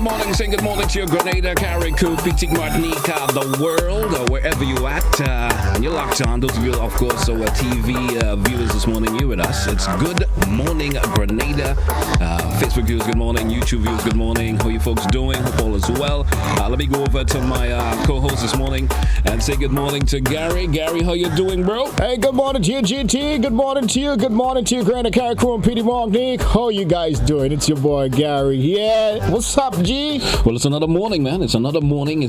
morning. Saying good morning to your Grenada, Carriacou, Petit Martinique, the world, or wherever you're at. You're locked on. Those of you, of course, our TV viewers this morning, you with us. It's good morning, Grenada. Facebook viewers, good morning. YouTube viewers, good morning. How you folks doing? Hope all is well. Let me go over to my co-host this morning and say good morning to Gary. Gary, how you doing, bro? Hey, good morning to you, GT. Good morning to you. Good morning to you, Grenada, Carriacou, and Petit Martinique. How you guys doing? It's your boy, Gary. Yeah. What's up, G? Well, it's another morning, man. It's another morning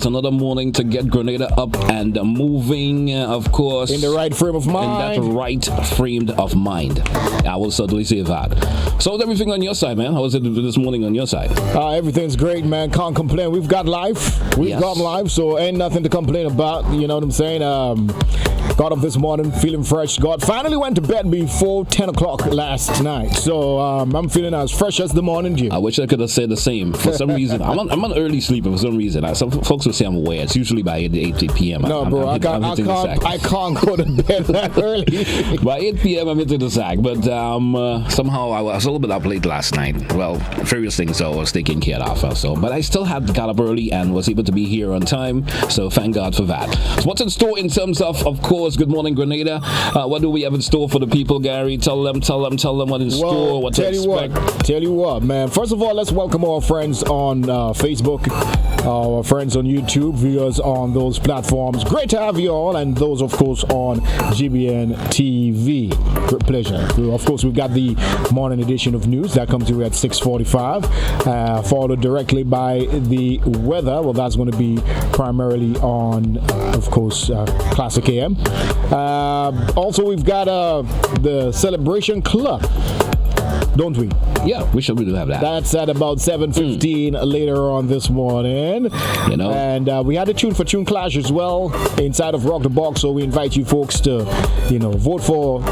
to get Grenada up and moving, of course. In the right frame of mind. In that right frame of mind. I will certainly say that. So how's everything on your side, man? How was it this morning on your side? Everything's great, man. Can't complain. We've got life. We've got life, so ain't nothing to complain about. You know what I'm saying? Got up this morning feeling fresh. Finally went to bed before 10 o'clock last night. So I'm feeling as fresh as the morning dew. I wish I could have said the same. For some reason, I'm an early sleeper for some reason. Some folks will say I'm aware. It's usually by 8 p.m. No, bro, I can't go to bed that early. By 8 p.m. I'm into the sack. But somehow I was a little bit up late last night. Well, various things I was taking care of. But I still got up early and was able to be here on time. So thank God for that. So what's in store in terms of course, good morning, Grenada. What do we have in store for the people, Gary? Tell them what in store, what to expect. Tell you what, man. First of all, let's welcome our friends on Facebook, our friends on YouTube, viewers on those platforms. Great to have you all, and those, of course, on GBN TV. Great pleasure. Of course, we've got the morning edition of news that comes to you at 6:45, followed directly by the weather. Well, that's going to be primarily on, of course, Classic AM. Also, we've got the Celebration Club, don't we? Yeah, we should do have that. That's at about 7:15 later on this morning. You know. And we had a tune for Tune Clash as well inside of Rock the Box, so we invite you folks to, vote for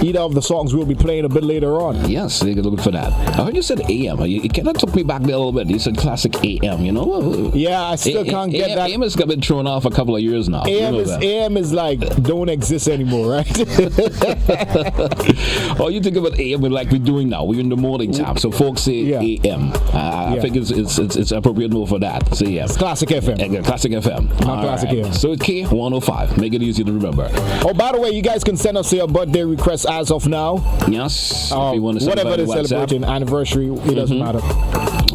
either of the songs we'll be playing a bit later on. Yes, they could look for that. I heard you said AM. You kind of took me back there a little bit. You said classic AM, Yeah, I still can't get that. AM has been thrown off a couple of years now. AM is like, don't exist anymore, right? Oh, you think about AM like we're doing now. We're in the morning time. So folks say AM. I think it's appropriate move for that. So yeah. It's Classic FM. Classic FM. Not Classic AM. So it's K105. Make it easy to remember. Oh, by the way, you guys can send us your birthday requests as of now. Yes. If you want to whatever the celebrating anniversary, it doesn't matter.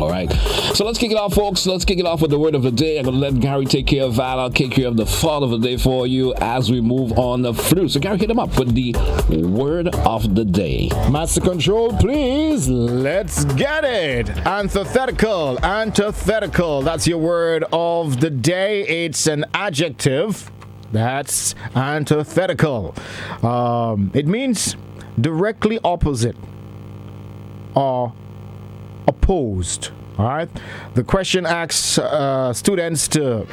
All right. So let's kick it off, folks. Let's kick it off with the word of the day. I'm going to let Gary take care of that. I'll take care of the thought of the day for you as we move on through. So Gary, hit him up with the word of the day. Master Control, please. Let's get it. Antithetical. That's your word of the day. It's an adjective. That's antithetical. It means directly opposite or opposed. All right. The question asks students to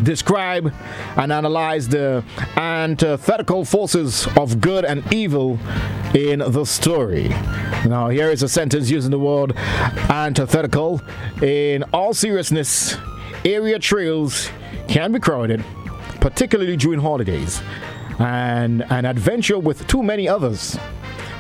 describe and analyze the antithetical forces of good and evil in the story. Now, here is a sentence using the word antithetical. In all seriousness, area trails can be crowded, particularly during holidays, and an adventure with too many others,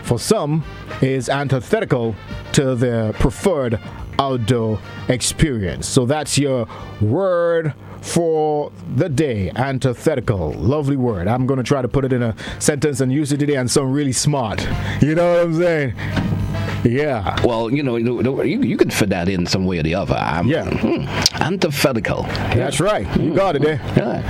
for some, is antithetical to their preferred outdoor experience. So that's your word for the day, antithetical. Lovely word. I'm going to try to put it in a sentence and use it today and sound really smart. You know what I'm saying? Yeah. Well, you could fit that in some way or the other. Antithetical. That's right. You got it there. Yeah.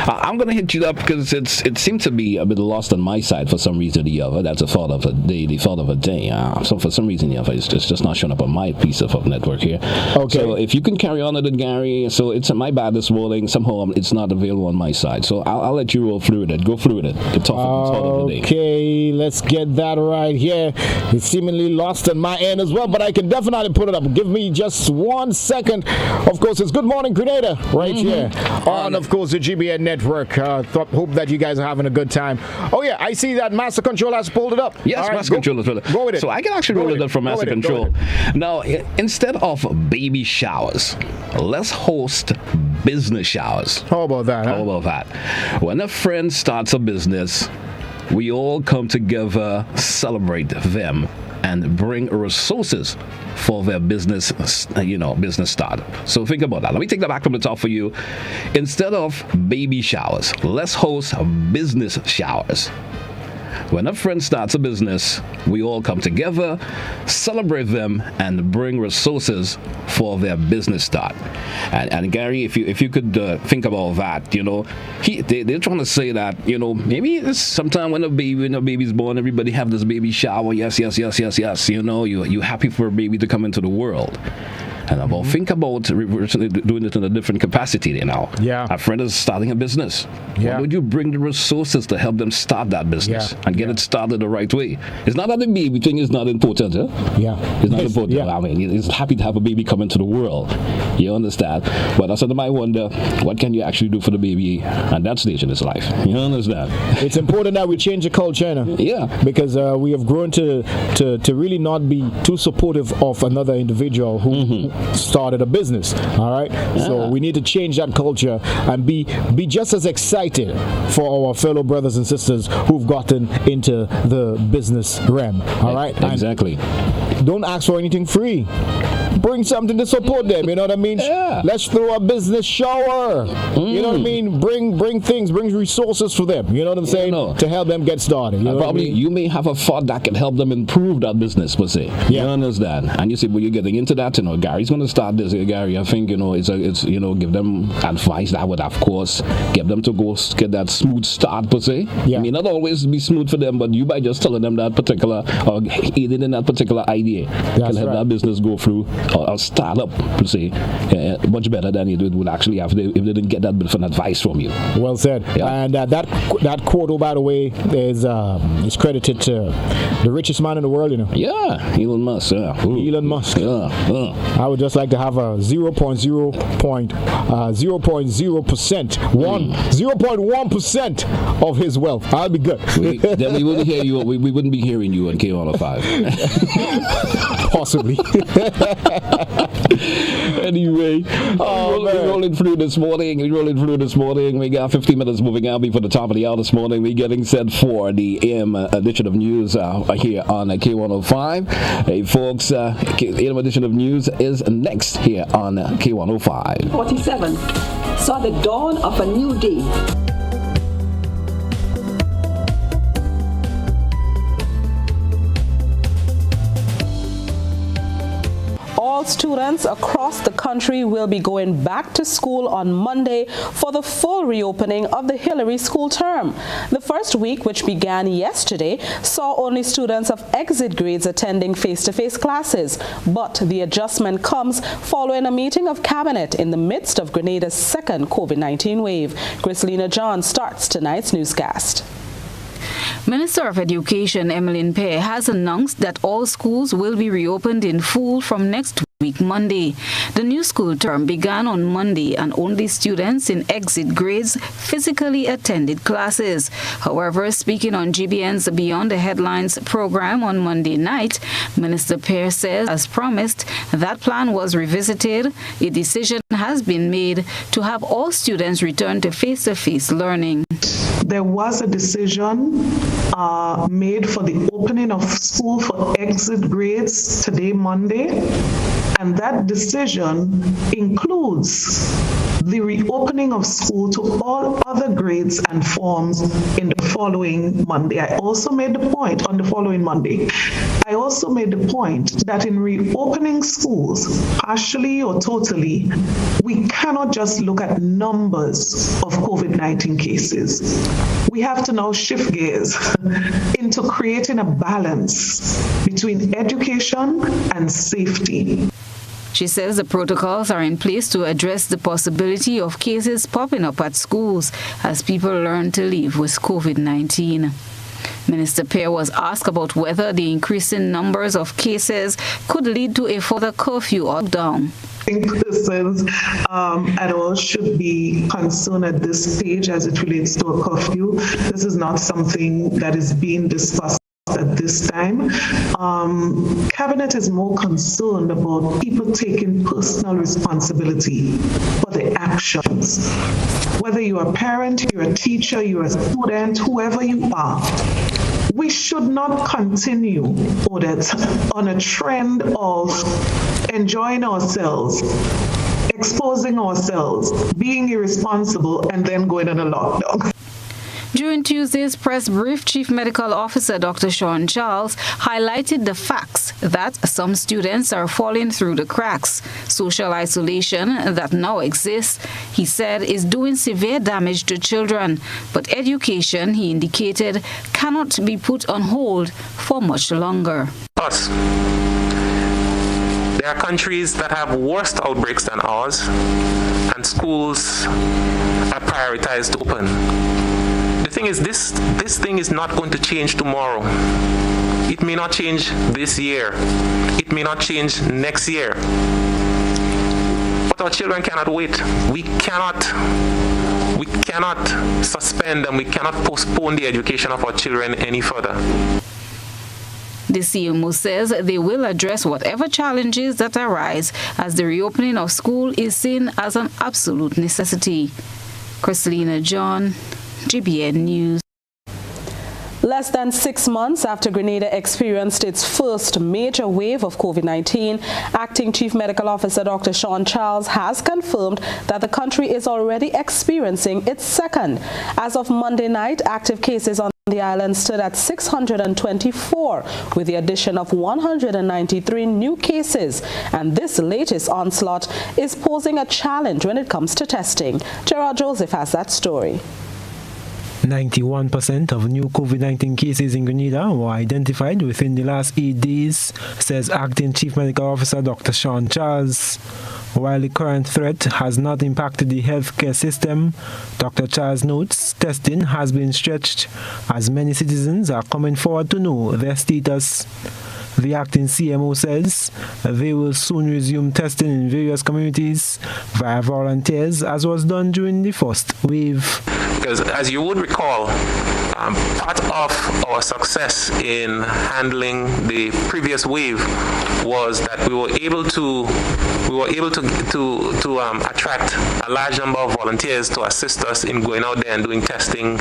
I'm going to hit you up because it seemed to be a bit lost on my side for some reason or the other. That's a thought of a day. The thought of a day. So for some reason, it's just not showing up on my piece of network here. Okay. So if you can carry on with it, Gary. So it's my bad this morning. Somehow it's not available on my side. So I'll let you roll through with it. Go through with it. The thought of the day. Okay. Let's get that right here. It's seemingly lost on my end as well, but I can definitely put it up. Give me just 1 second. Of course, it's Good Morning Grenada right here on, of course, the GBN network. Hope that you guys are having a good time. Oh, yeah, I see that Master Control has pulled it up. Yes, Master Control has pulled it. Go with it. So I can actually roll it up from Master Control. Now, instead of baby showers, let's host business showers. How about that? How about that? When a friend starts a business, we all come together, celebrate them, and bring resources for their business, business start. So think about that. Let me take that back from the top for you. Instead of baby showers, let's host business showers. When a friend starts a business, we all come together, celebrate them, and bring resources for their business start. And Gary, if you could think about that, they're trying to say that, maybe it's sometime when a baby's born, everybody have this baby shower. Yes. You happy for a baby to come into the world. And about think about doing it in a different capacity there now. Yeah. A friend is starting a business. Yeah. Why would you bring the resources to help them start that business and get it started the right way? It's not that the baby thing is not important, huh? Yeah. It's not important. Yeah. I mean, he's happy to have a baby come into the world. You understand? But also, I wonder, what can you actually do for the baby at that stage in his life? You understand? It's important that we change the culture, Yeah. because we have grown to really not be too supportive of another individual who started a business. All right, so we need to change that culture and be just as excited for our fellow brothers and sisters who've gotten into the business realm. All right, exactly. And don't ask for anything free. Bring something to support them. You know what I mean? Yeah. Let's throw a business shower. You know what I mean? Bring things, bring resources for them. You know what I'm saying? To help them get started. You know probably what I mean? you may have a thought that can help them improve that business, per se. You understand? And you say, well, you're getting into that. Gary's going to start this. Gary, I think it's give them advice that would, of course, get them to go get that smooth start, per se. Yeah. I mean, not always be smooth for them, but you by just telling them that particular or aiding in that particular idea can help that business go through. Or start up, per se, much better than it would actually have if they didn't get that bit of an advice from you. Well said. Yeah. And that quote, by the way, is credited to the richest man in the world. Yeah, Elon Musk. Yeah. Elon Musk. Yeah. I would just like to have a 0.1% of his wealth. I'll be good. Then we wouldn't hear you. We wouldn't be hearing you on K105. Possibly. Anyway, we're rolling through this morning. We got 15 minutes moving out before the top of the hour this morning. We're getting set for the AM edition of news here on K105. Hey, folks, AM edition of news is next here on K105. 47 saw the dawn of a new day. All students across the country will be going back to school on Monday for the full reopening of the Hillary school term. The first week, which began yesterday, saw only students of exit grades attending face-to-face classes. But the adjustment comes following a meeting of cabinet in the midst of Grenada's second COVID-19 wave. Chrislina John starts tonight's newscast. Minister of Education Emmeline Pear has announced that all schools will be reopened in full from next week, Monday. The new school term began on Monday and only students in exit grades physically attended classes. However, speaking on GBN's Beyond the Headlines program on Monday night, Minister Pear says, as promised, that plan was revisited. A decision has been made to have all students return to face-to-face learning. There was a decision made for the opening of school for exit grades today, Monday, and that decision includes the reopening of school to all other grades and forms in the following Monday. I also made the point on the following Monday. I also made the point that in reopening schools, partially or totally, we cannot just look at numbers of COVID-19 cases. We have to now shift gears into creating a balance between education and safety. She says the protocols are in place to address the possibility of cases popping up at schools as people learn to live with COVID-19. Minister Pear was asked about whether the increasing numbers of cases could lead to a further curfew or lockdown. I think this is at all should be concerned at this stage as it relates to a curfew. This is not something that is being discussed at this time. Cabinet is more concerned about people taking personal responsibility for the actions. Whether you're a parent, you're a teacher, you're a student, whoever you are, we should not continue on a trend of enjoying ourselves, exposing ourselves, being irresponsible, and then going on a lockdown. During Tuesday's press brief, Chief Medical Officer Dr. Sean Charles highlighted the facts that some students are falling through the cracks. Social isolation that now exists, he said, is doing severe damage to children. But education, he indicated, cannot be put on hold for much longer. Us. There are countries that have worse outbreaks than ours, and schools are prioritized to open. The thing is, this thing is not going to change tomorrow. It may not change this year. It may not change next year. But our children cannot wait. We cannot suspend and we cannot postpone the education of our children any further. The CMO says they will address whatever challenges that arise as the reopening of school is seen as an absolute necessity. Christelina John, GBN News. Less than 6 months after Grenada experienced its first major wave of COVID-19, Acting Chief Medical Officer Dr. Sean Charles has confirmed that the country is already experiencing its second. As of Monday night, active cases on the island stood at 624, with the addition of 193 new cases. And this latest onslaught is posing a challenge when it comes to testing. Gerard Joseph has that story. 91% of new COVID-19 cases in Grenada were identified within the last 8 days, says Acting Chief Medical Officer Dr. Sean Charles. While the current threat has not impacted the healthcare system, Dr. Charles notes testing has been stretched as many citizens are coming forward to know their status. The acting CMO says they will soon resume testing in various communities via volunteers, as was done during the first wave. Because as you would recall, part of our success in handling the previous wave was that we were able to attract a large number of volunteers to assist us in going out there and doing testing,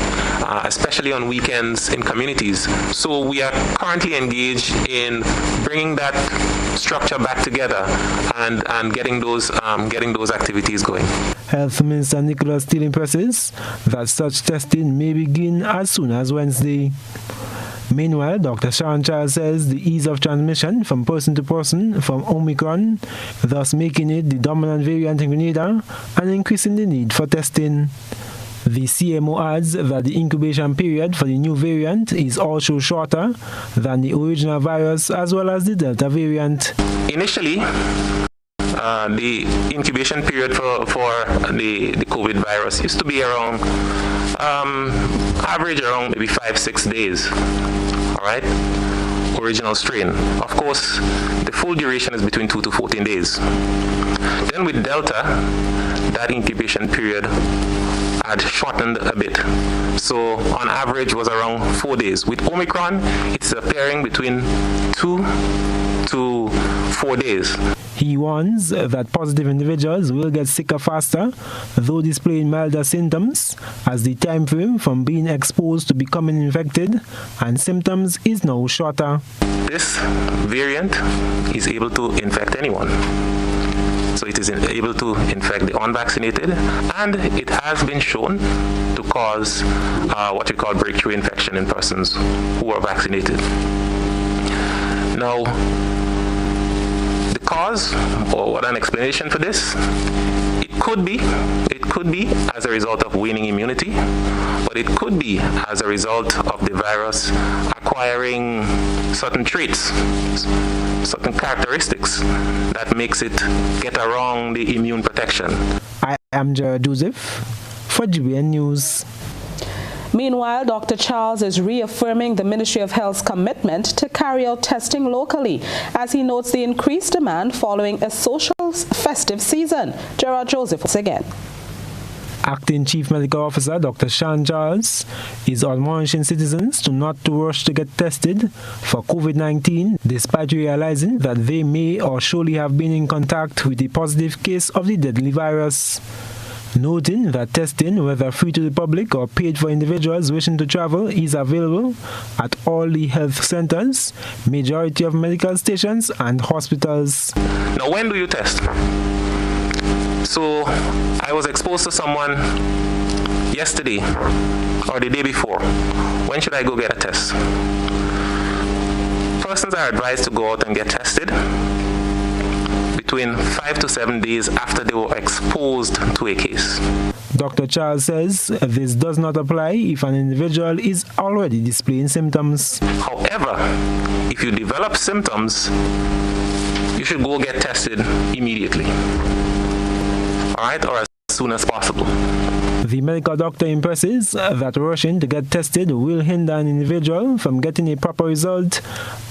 especially on weekends in communities. So we are currently engaged in bringing that structure back together and getting those activities going. Health Minister Nicholas Steele impresses that such testing may begin as soon as Wednesday. Meanwhile, Dr. Sean Charles says the ease of transmission from person to person from Omicron, thus making it the dominant variant in Grenada and increasing the need for testing. The CMO adds that the incubation period for the new variant is also shorter than the original virus as well as the Delta variant. Initially, the incubation period for the COVID virus used to be around, average around maybe 5-6 days, all right? Original strain. Of course, the full duration is between 2 to 14 days. Then with Delta, that incubation period had shortened a bit. So on average was around 4 days. With Omicron, it's appearing between 2 to 4 days. He warns that positive individuals will get sicker faster, though displaying milder symptoms, as the time frame from being exposed to becoming infected and symptoms is now shorter. This variant is able to infect anyone. So it is able to infect the unvaccinated, and it has been shown to cause what we call breakthrough infection in persons who are vaccinated. Now, the cause, or what an explanation for this, it could be as a result of waning immunity, but it could be as a result of the virus acquiring certain traits, certain characteristics that makes it get around the immune protection. I am Gerard Joseph for GBN News. Meanwhile, Dr. Charles is reaffirming the Ministry of Health's commitment to carry out testing locally, as he notes the increased demand following a social festive season. Gerard Joseph once again. Acting Chief Medical Officer Dr. Sean Charles is admonishing citizens to not to rush to get tested for COVID-19 despite realizing that they may or surely have been in contact with a positive case of the deadly virus. Noting that testing, whether free to the public or paid for individuals wishing to travel, is available at all the health centers, majority of medical stations and hospitals. Now, when do you test? So, I was exposed to someone yesterday or the day before. When should I go get a test? Persons are advised to go out and get tested between 5 to 7 days after they were exposed to a case. Dr. Charles says this does not apply if an individual is already displaying symptoms. However, if you develop symptoms, you should go get tested immediately. All right, or as soon as possible. The medical doctor impresses that rushing to get tested will hinder an individual from getting a proper result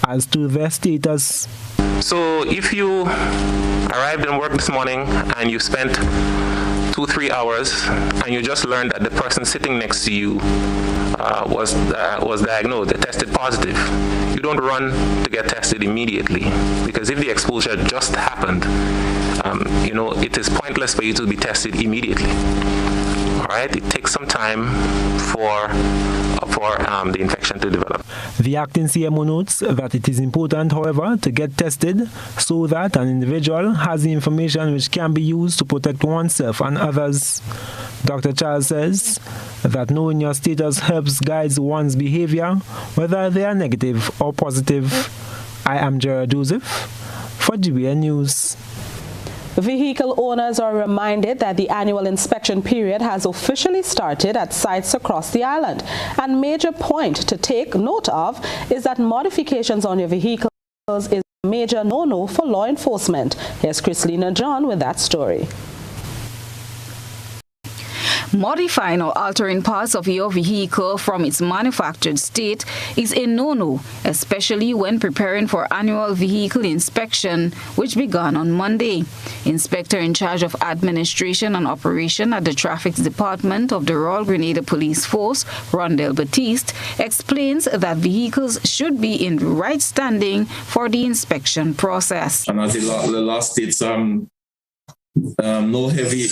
as to their status. So if you arrived in work this morning and you spent 2-3 hours and you just learned that the person sitting next to you was diagnosed, they tested positive, you don't run to get tested immediately, because if the exposure just happened, it is pointless for you to be tested immediately. All right, it takes some time for the infection to develop. The acting CMO notes that it is important, however, to get tested so that an individual has the information which can be used to protect oneself and others. Dr. Charles says that knowing your status helps guide one's behavior, whether they are negative or positive. I am Gerard Joseph for GBN News. Vehicle owners are reminded that the annual inspection period has officially started at sites across the island. And major point to take note of is that modifications on your vehicles is a major no-no for law enforcement. Here's Chrislina John with that story. Modifying or altering parts of your vehicle from its manufactured state is a no-no, especially when preparing for annual vehicle inspection, which began on Monday. Inspector in charge of administration and operation at the Traffic Department of the Royal Grenada Police Force, Rondell Batiste, explains that vehicles should be in right standing for the inspection process. And as the law states, no heavy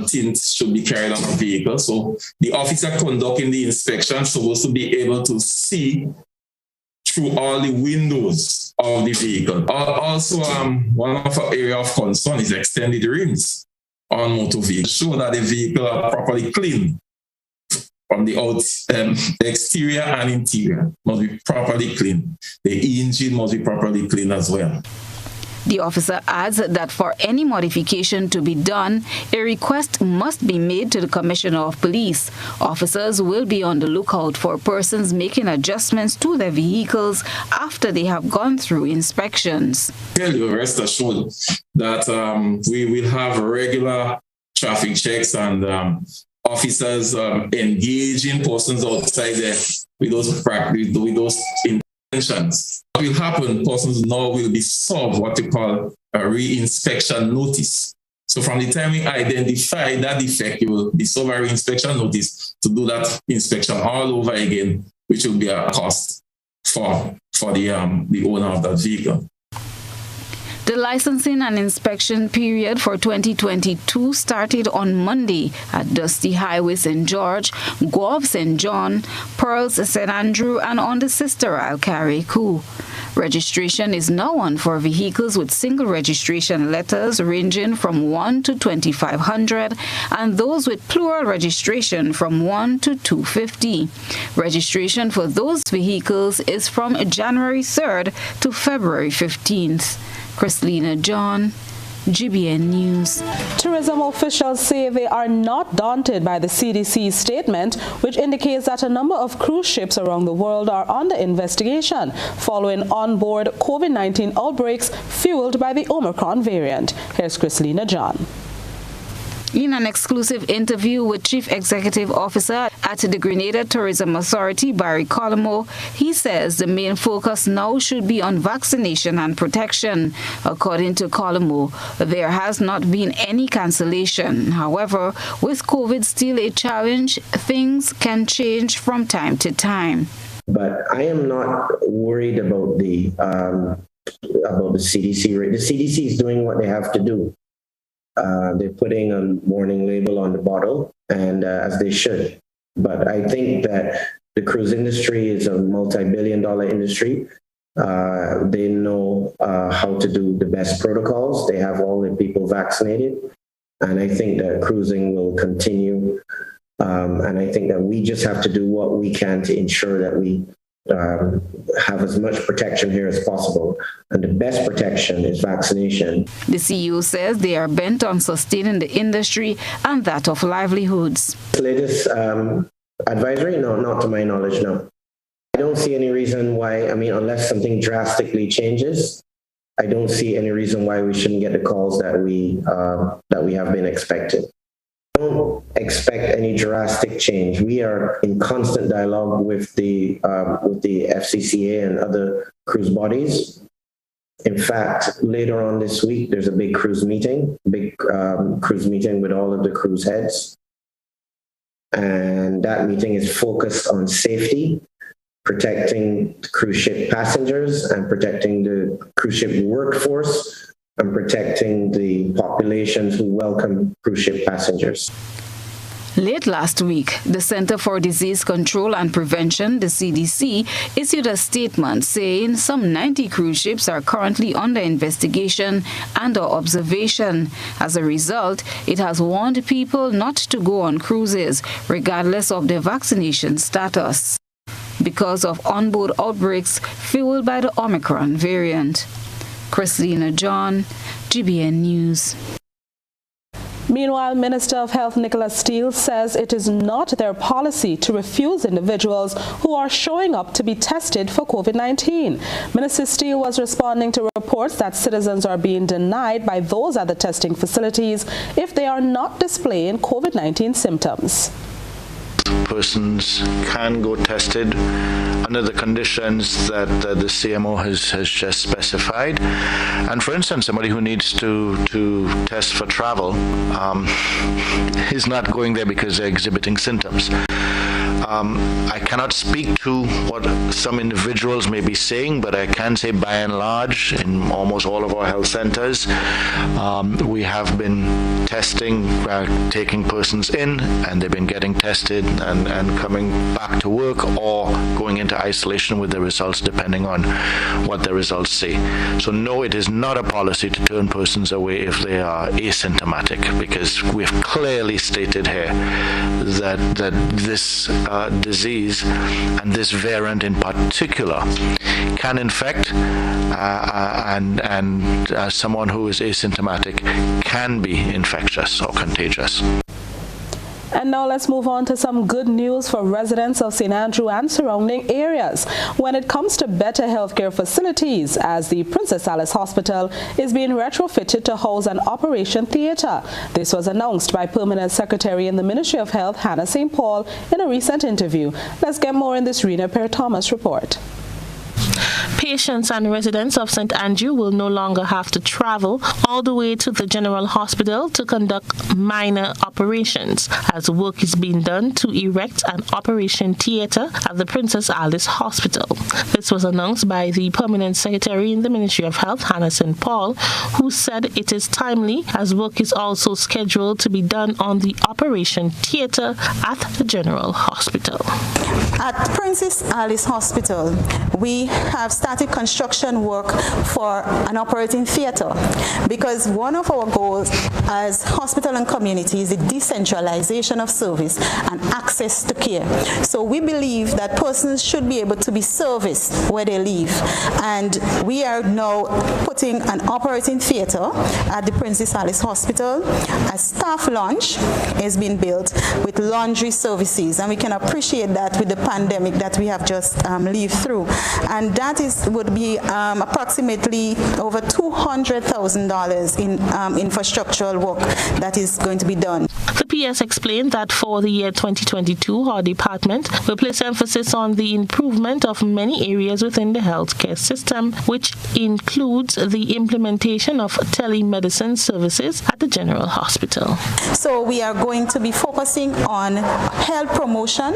tints should be carried on a vehicle. So the officer conducting the inspection is supposed to be able to see through all the windows of the vehicle. Also, one of our area of concern is extended rims on motor vehicles. Show that the vehicle are properly clean from the exterior and interior must be properly clean. The engine must be properly clean as well. The officer adds that for any modification to be done, a request must be made to the Commissioner of Police. Officers will be on the lookout for persons making adjustments to their vehicles after they have gone through inspections. Tell you, rest assured that we will have regular traffic checks and officers engaging persons outside there with those intentions. What will happen, persons now will be served what we call a re-inspection notice. So from the time we identify that defect, you will be served a re-inspection notice to do that inspection all over again, which will be a cost for the owner of that vehicle. The licensing and inspection period for 2022 started on Monday at Dusty Highway St. George, Guelph St. John, Pearls St. Andrew, and on the Sister Isle Carriacou. Registration is now on for vehicles with single registration letters ranging from 1 to 2,500 and those with plural registration from 1 to 250. Registration for those vehicles is from January 3rd to February 15th. Chrislina John, GBN News. Tourism officials say they are not daunted by the CDC's statement, which indicates that a number of cruise ships around the world are under investigation following onboard COVID-19 outbreaks fueled by the Omicron variant. Here's Chrislina John. In an exclusive interview with Chief Executive Officer at the Grenada Tourism Authority, Barry Colombo, he says the main focus now should be on vaccination and protection. According to Colombo, there has not been any cancellation. However, with COVID still a challenge, things can change from time to time. But I am not worried about the CDC. The CDC is doing what they have to do. They're putting a warning label on the bottle, and as they should. But I think that the cruise industry is a multi-billion-dollar industry. They know how to do the best protocols. They have all the people vaccinated, and I think that cruising will continue. And I think that we just have to do what we can to ensure that we have as much protection here as possible. And the best protection is vaccination. The CEO says they are bent on sustaining the industry and that of livelihoods. Latest advisory? No, not to my knowledge, no. I don't see any reason why, unless something drastically changes, I don't see any reason why we shouldn't get the calls that we have been expecting. Don't expect any drastic change. We are in constant dialogue with the FCCA and other cruise bodies. In fact, later on this week, there's a big cruise meeting with all of the cruise heads. And that meeting is focused on safety, protecting cruise ship passengers and protecting the cruise ship workforce, and protecting the populations who welcome cruise ship passengers. Late last week, the Center for Disease Control and Prevention, the CDC, issued a statement saying some 90 cruise ships are currently under investigation and or observation. As a result, it has warned people not to go on cruises, regardless of their vaccination status, because of onboard outbreaks fueled by the Omicron variant. Christina John, GBN News. Meanwhile, Minister of Health Nicholas Steele says it is not their policy to refuse individuals who are showing up to be tested for COVID-19. Minister Steele was responding to reports that citizens are being denied by those at the testing facilities if they are not displaying COVID-19 symptoms. Persons can go tested under the conditions that the CMO has just specified. And for instance, somebody who needs to test for travel is not going there because they're exhibiting symptoms. I cannot speak to what some individuals may be saying, but I can say by and large, in almost all of our health centers, we have been testing, taking persons in, and they've been getting tested and coming back to work or going into isolation with the results, depending on what the results say. So no, it is not a policy to turn persons away if they are asymptomatic, because we've clearly stated here that this disease and this variant in particular can infect, and someone who is asymptomatic can be infectious or contagious. And now let's move on to some good news for residents of St. Andrew and surrounding areas when it comes to better healthcare facilities, as the Princess Alice Hospital is being retrofitted to house an operation theatre. This was announced by Permanent Secretary in the Ministry of Health, Hannah St. Paul, in a recent interview. Let's get more in this Rena Per-Thomas report. Patients and residents of St. Andrew will no longer have to travel all the way to the General Hospital to conduct minor operations, as work is being done to erect an operation theatre at the Princess Alice Hospital. This was announced by the Permanent Secretary in the Ministry of Health, Hannah St. Paul, who said it is timely as work is also scheduled to be done on the operation theatre at the General Hospital. At Princess Alice Hospital, we have started construction work for an operating theatre, because one of our goals as hospital and community is the decentralization of service and access to care. So we believe that persons should be able to be serviced where they live, and we are now putting an operating theatre at the Princess Alice Hospital. A staff lounge is being built with laundry services, and we can appreciate that with the pandemic that we have just lived through, and that is would be approximately over $200,000 in infrastructural work that is going to be done. The PS explained that for the year 2022, our department will place emphasis on the improvement of many areas within the healthcare system, which includes the implementation of telemedicine services at the General Hospital. So we are going to be focusing on health promotion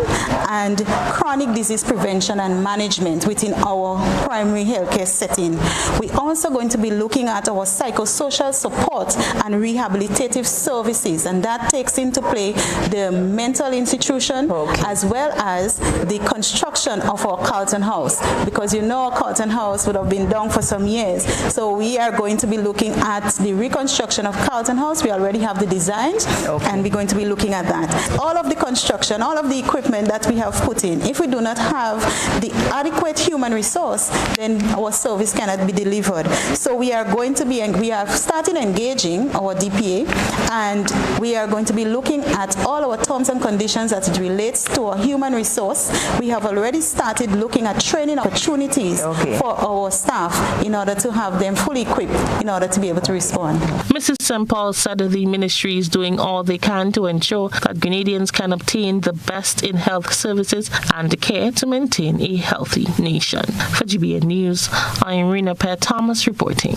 and chronic disease prevention and management within our primary healthcare setting. We're also going to be looking at our psychosocial support and rehabilitative services, and that takes into play the mental institution as well as the construction of our Carlton House, because our Carlton House would have been down for some years. So we are going to be looking at the reconstruction of Carlton House. We already have the designs, and we're going to be looking at that. All of the construction, all of the equipment that we have put in, if we do not have the adequate human resource, then our service cannot be delivered. So we are going to be, we have started engaging our DPA, and we are going to be looking at all our terms and conditions as it relates to our human resource. We have already started looking at training opportunities for our staff in order to have them fully equipped in order to be able to respond. Mrs. St. Paul said the ministry is doing all they can to ensure that Grenadians can obtain the best in health services and care to maintain a healthy nation. For GBN News, I'm Rena Pear-Thomas reporting.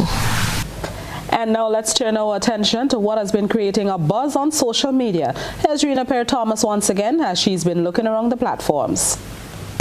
And now let's turn our attention to what has been creating a buzz on social media. Here's Rena Pear-Thomas once again as she's been looking around the platforms.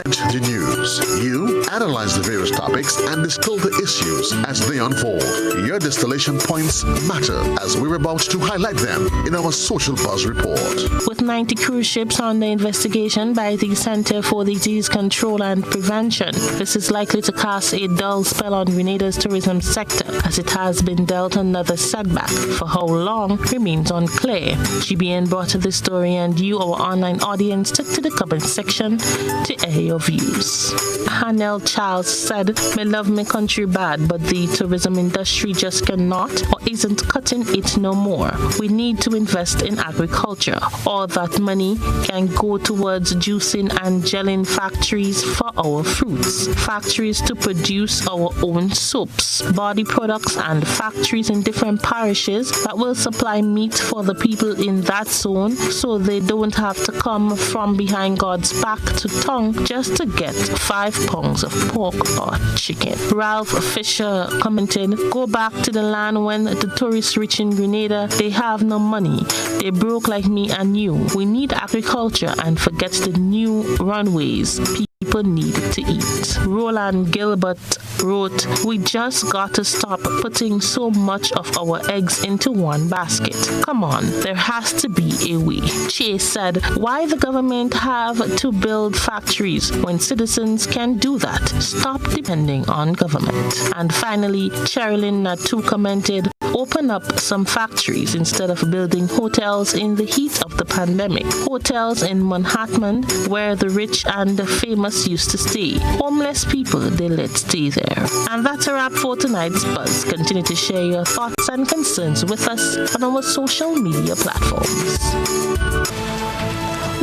The news. You analyze the various topics and distill the issues as they unfold. Your distillation points matter as we're about to highlight them in our Social Buzz Report. With 90 cruise ships under investigation by the Center for Disease Control and Prevention, this is likely to cast a dull spell on Grenada's tourism sector as it has been dealt another setback. For how long remains unclear. GBN brought this story and you, our online audience, took to the comment section to air your views. Hanel Charles said, "Me love my country bad, but the tourism industry just cannot or isn't cutting it no more. We need to invest in agriculture. All that money can go towards juicing and gelling factories for our fruits, factories to produce our own soaps, body products, and factories in different parishes that will supply meat for the people in that zone so they don't have to come from behind God's back to tongue just to get 5 pounds of pork or chicken." Ralph Fisher commented, "Go back to the land when the tourists reach in Grenada. They have no money. They broke like me and you. We need agriculture and forget the new runways. People need to eat." Roland Gilbert wrote, "We just got to stop putting so much of our eggs into one basket. Come on, there has to be a way." Chase said, "Why the government have to build factories when citizens can do that? Stop depending on government." And finally, Sherilyn Natu commented, "Open up some factories instead of building hotels in the heat of the pandemic. Hotels in Manhattan where the rich and the famous used to stay. Homeless people, they let stay there." And that's a wrap for tonight's Buzz. Continue to share your thoughts and concerns with us on our social media platforms.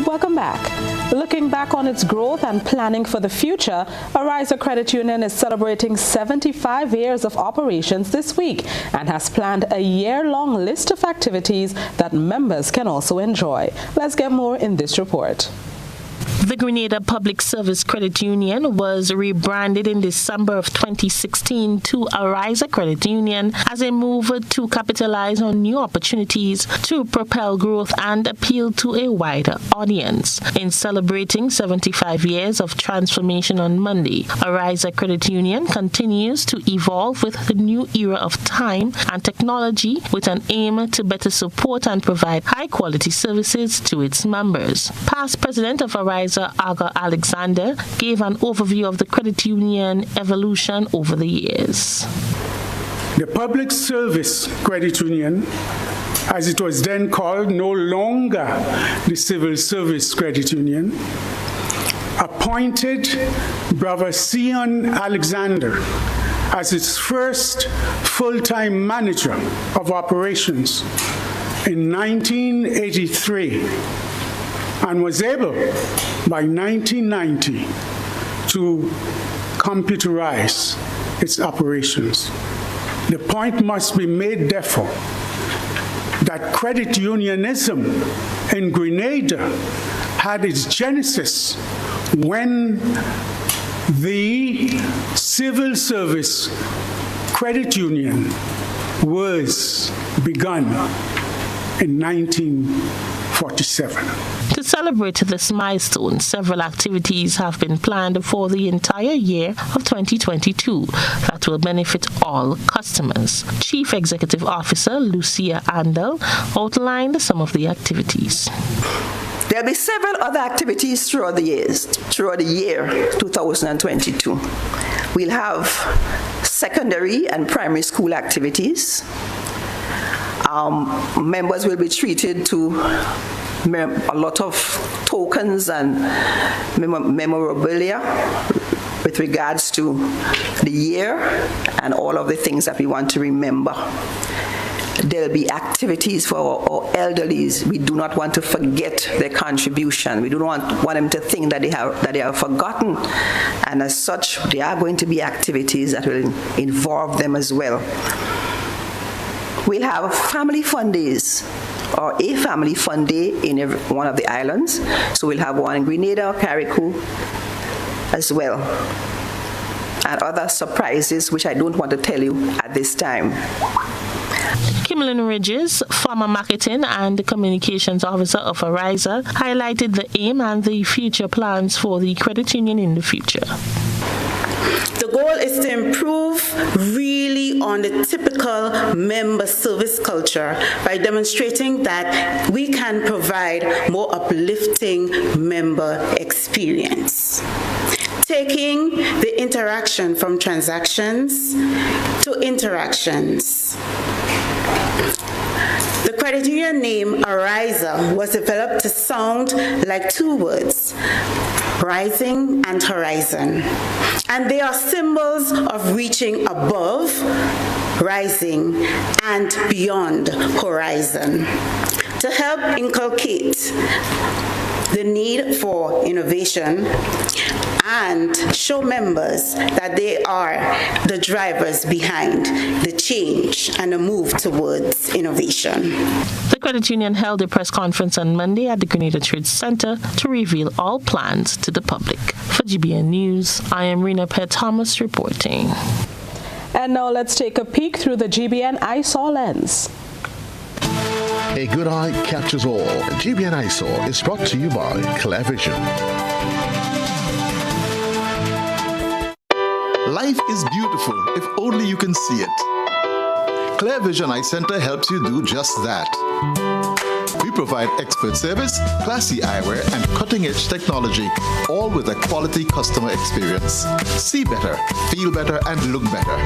Welcome back. Looking back on its growth and planning for the future, Ariza Credit Union is celebrating 75 years of operations this week and has planned a year-long list of activities that members can also enjoy. Let's get more in this report. The Grenada Public Service Credit Union was rebranded in December of 2016 to Ariza Credit Union as a move to capitalize on new opportunities to propel growth and appeal to a wider audience. In celebrating 75 years of transformation on Monday, Ariza Credit Union continues to evolve with the new era of time and technology with an aim to better support and provide high-quality services to its members. Past President of Ariza, Aga Alexander, gave an overview of the credit union evolution over the years. The Public Service Credit Union, as it was then called, no longer the Civil Service Credit Union, appointed Brother Sion Alexander as its first full-time manager of operations in 1983. And was able, by 1990, to computerize its operations. The point must be made, therefore, that credit unionism in Grenada had its genesis when the civil service credit union was begun in 1947. To celebrate this milestone, several activities have been planned for the entire year of 2022 that will benefit all customers. Chief Executive Officer Lucia Andel outlined some of the activities. There'll be several other activities throughout the year 2022. We'll have secondary and primary school activities. Members will be treated to a lot of tokens and memorabilia with regards to the year and all of the things that we want to remember. There'll be activities for our elderlies. We do not want to forget their contribution. We do not want them to think that they are forgotten. And as such, there are going to be activities that will involve them as well. We'll have family fun days, or a family fun day in every one of the islands. So we'll have one in Grenada, Carriacou as well. And other surprises which I don't want to tell you at this time. Kimberlyn Ridges, former marketing and communications officer of Ariza, highlighted the aim and the future plans for the credit union in the future. The goal is to improve really on the typical member service culture by demonstrating that we can provide more uplifting member experience. Taking the interaction from transactions to interactions. The credit union name Ariza was developed to sound like two words, rising and horizon. And they are symbols of reaching above, rising, and beyond horizon. To help inculcate the need for innovation and show members that they are the drivers behind the change and the move towards innovation. The credit union held a press conference on Monday at the Grenada Trade Center to reveal all plans to the public. For GBN News, I am Rena Pett Thomas reporting. And now let's take a peek through the GBN iSaw lens. A good eye catches all. GBN iSaw is brought to you by Clear Vision. Life is beautiful if only you can see it. Clear Vision Eye Center helps you do just that. We provide expert service, classy eyewear, and cutting-edge technology, all with a quality customer experience. See better, feel better, and look better.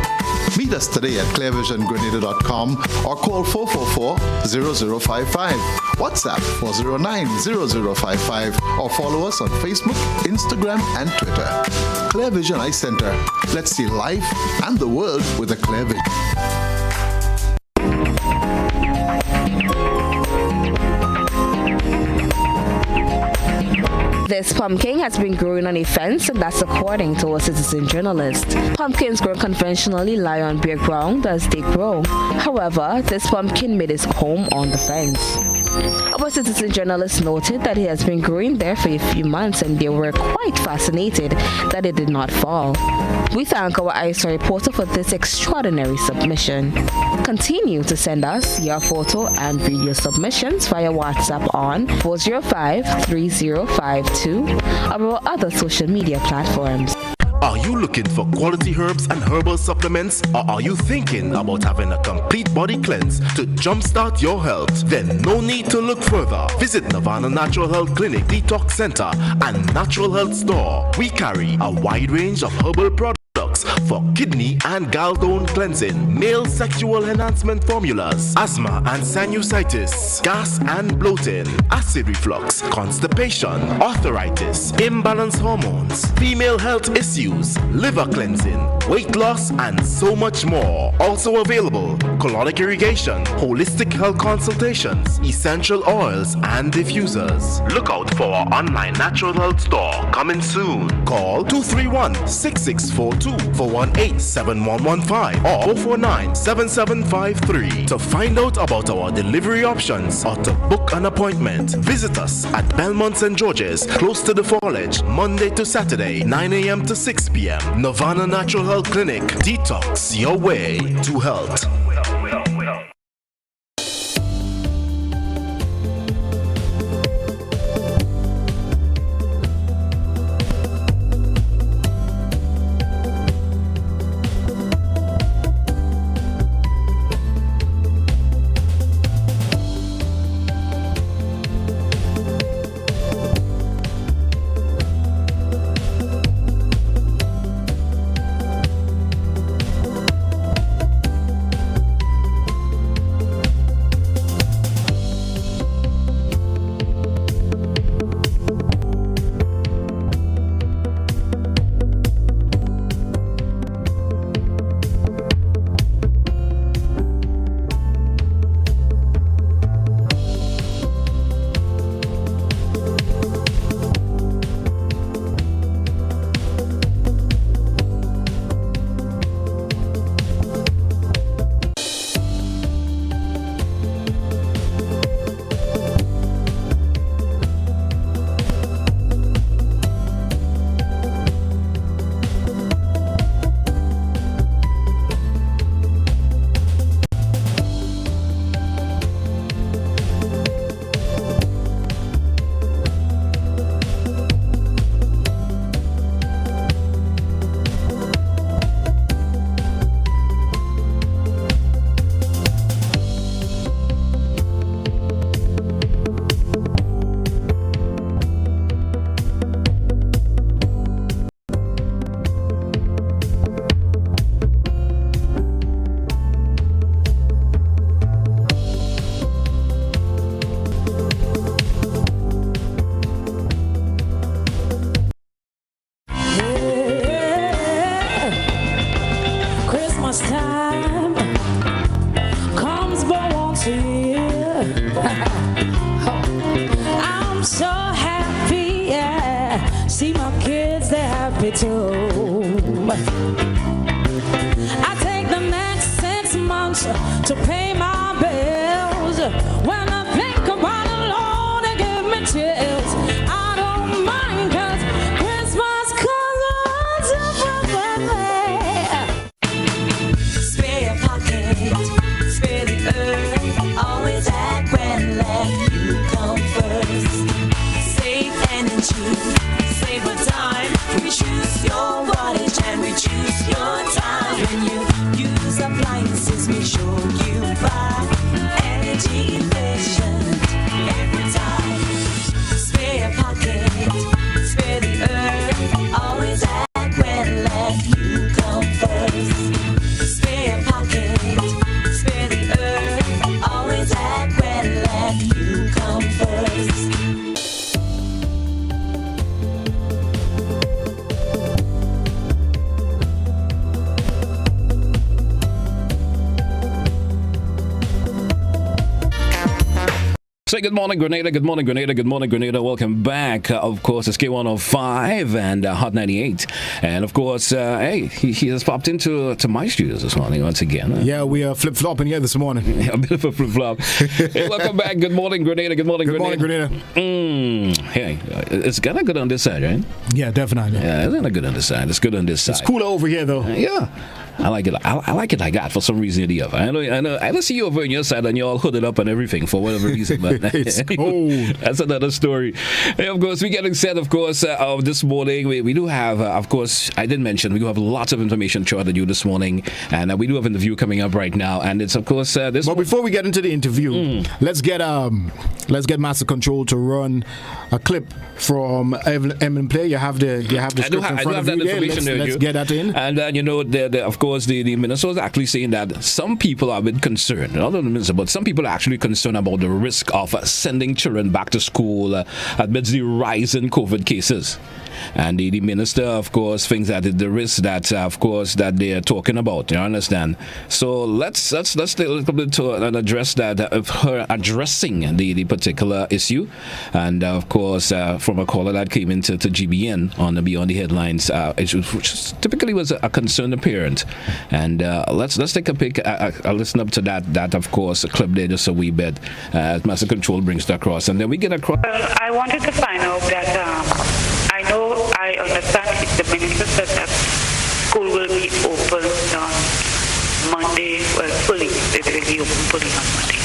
Meet us today at clearvisiongrenada.com or call 444-0055, WhatsApp 409-0055, or follow us on Facebook, Instagram, and Twitter. Clear Vision Eye Center. Let's see life and the world with a clear vision. This pumpkin has been growing on a fence, and that's according to a citizen journalist. Pumpkins grown conventionally lie on bare ground as they grow. However, this pumpkin made its home on the fence. Our citizen journalist noted that it has been growing there for a few months, and they were quite fascinated that it did not fall. We thank our iSaw reporter for this extraordinary submission. Continue to send us your photo and video submissions via WhatsApp on 405-3052 or our other social media platforms. Are you looking for quality herbs and herbal supplements, or are you thinking about having a complete body cleanse to jumpstart your health? Then no need to look further. Visit Nirvana Natural Health Clinic, Detox Center, and Natural Health Store. We carry a wide range of herbal products for kidney and gallstone cleansing, male sexual enhancement formulas, asthma and sinusitis, gas and bloating, acid reflux, constipation, arthritis, imbalanced hormones, female health issues, liver cleansing, weight loss, and so much more. Also available, colonic irrigation, holistic health consultations, essential oils, and diffusers. Look out for our online natural health store coming soon. Call 231-6642 for 18-7115 or 449-7753 to find out about our delivery options or to book an appointment. Visit us at Belmont St. George's, close to the Foliage, Monday to Saturday, 9 a.m. to 6 p.m. Nirvana Natural Health Clinic. Detox your way to health. Say good morning, Grenada. Good morning, Grenada. Good morning, Grenada. Welcome back. Of course, it's K105 and Hot 98. And of course, hey, he has popped into my studios this morning once again. Yeah, we are flip-flopping here this morning. A bit of a flip-flop. Hey, welcome back. Good morning, Grenada. Good morning, Grenada. Good morning, Grenada. Hey, it's kind of good on this side, right? Yeah, definitely. Yeah, it's kind of good on this side. It's good on this side. It's cooler over here, though. Yeah. I like it. I like it like that for some reason or the other. I know. I don't see you over on your side and you're all hooded up and everything for whatever reason. But it's cold. That's another story. Hey, of course, we're getting set. Of course, this morning we do have. Of course, I did mention we do have lots of information throughout the news this morning, and we do have an interview coming up right now. And it's of course this. But before we get into the interview, let's get Master Control to run a clip from Evelyn Play. You have the script in front of you there. Let's get that in. And of course, the minister was actually saying that some people are a bit concerned, not only the minister, but some people are actually concerned about the risk of sending children back to school amidst the rise in COVID cases. and the minister, of course, thinks that the risk that, of course, that they are talking about. You understand? So let's take a little bit to and address that of her addressing the particular issue, and of course, from a caller that came into GBN on the Beyond the Headlines, which typically was a concerned parent, and let's take a listen up to that of course a clip there just a wee bit as Master Control brings that across, and then we get across. I wanted to find out that I understand the minister said that school will be open on Monday, well fully, it will be open fully on Monday.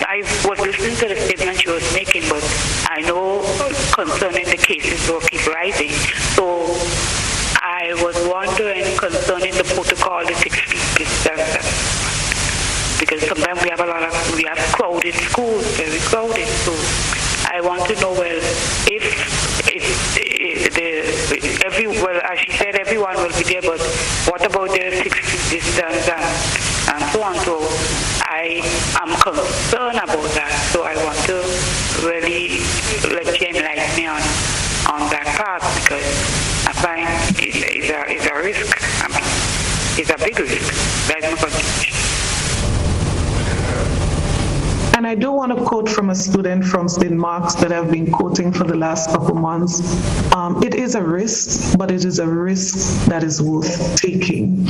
I was listening to the statement she was making, but I know concerning the cases will keep rising, so I was wondering concerning the protocol, the 6 feet distance, because sometimes we have crowded schools, very crowded. So I want to know, well, as she said, everyone will be there, but what about the 6 feet distance and so on? So I am concerned about that. So I want to really let you enlighten me on that part, because I find it's a risk. I mean, it's a big risk. There's no contribution. And I do want to quote from a student from St. Mark's that I've been quoting for the last couple months. It is a risk, but it is a risk that is worth taking.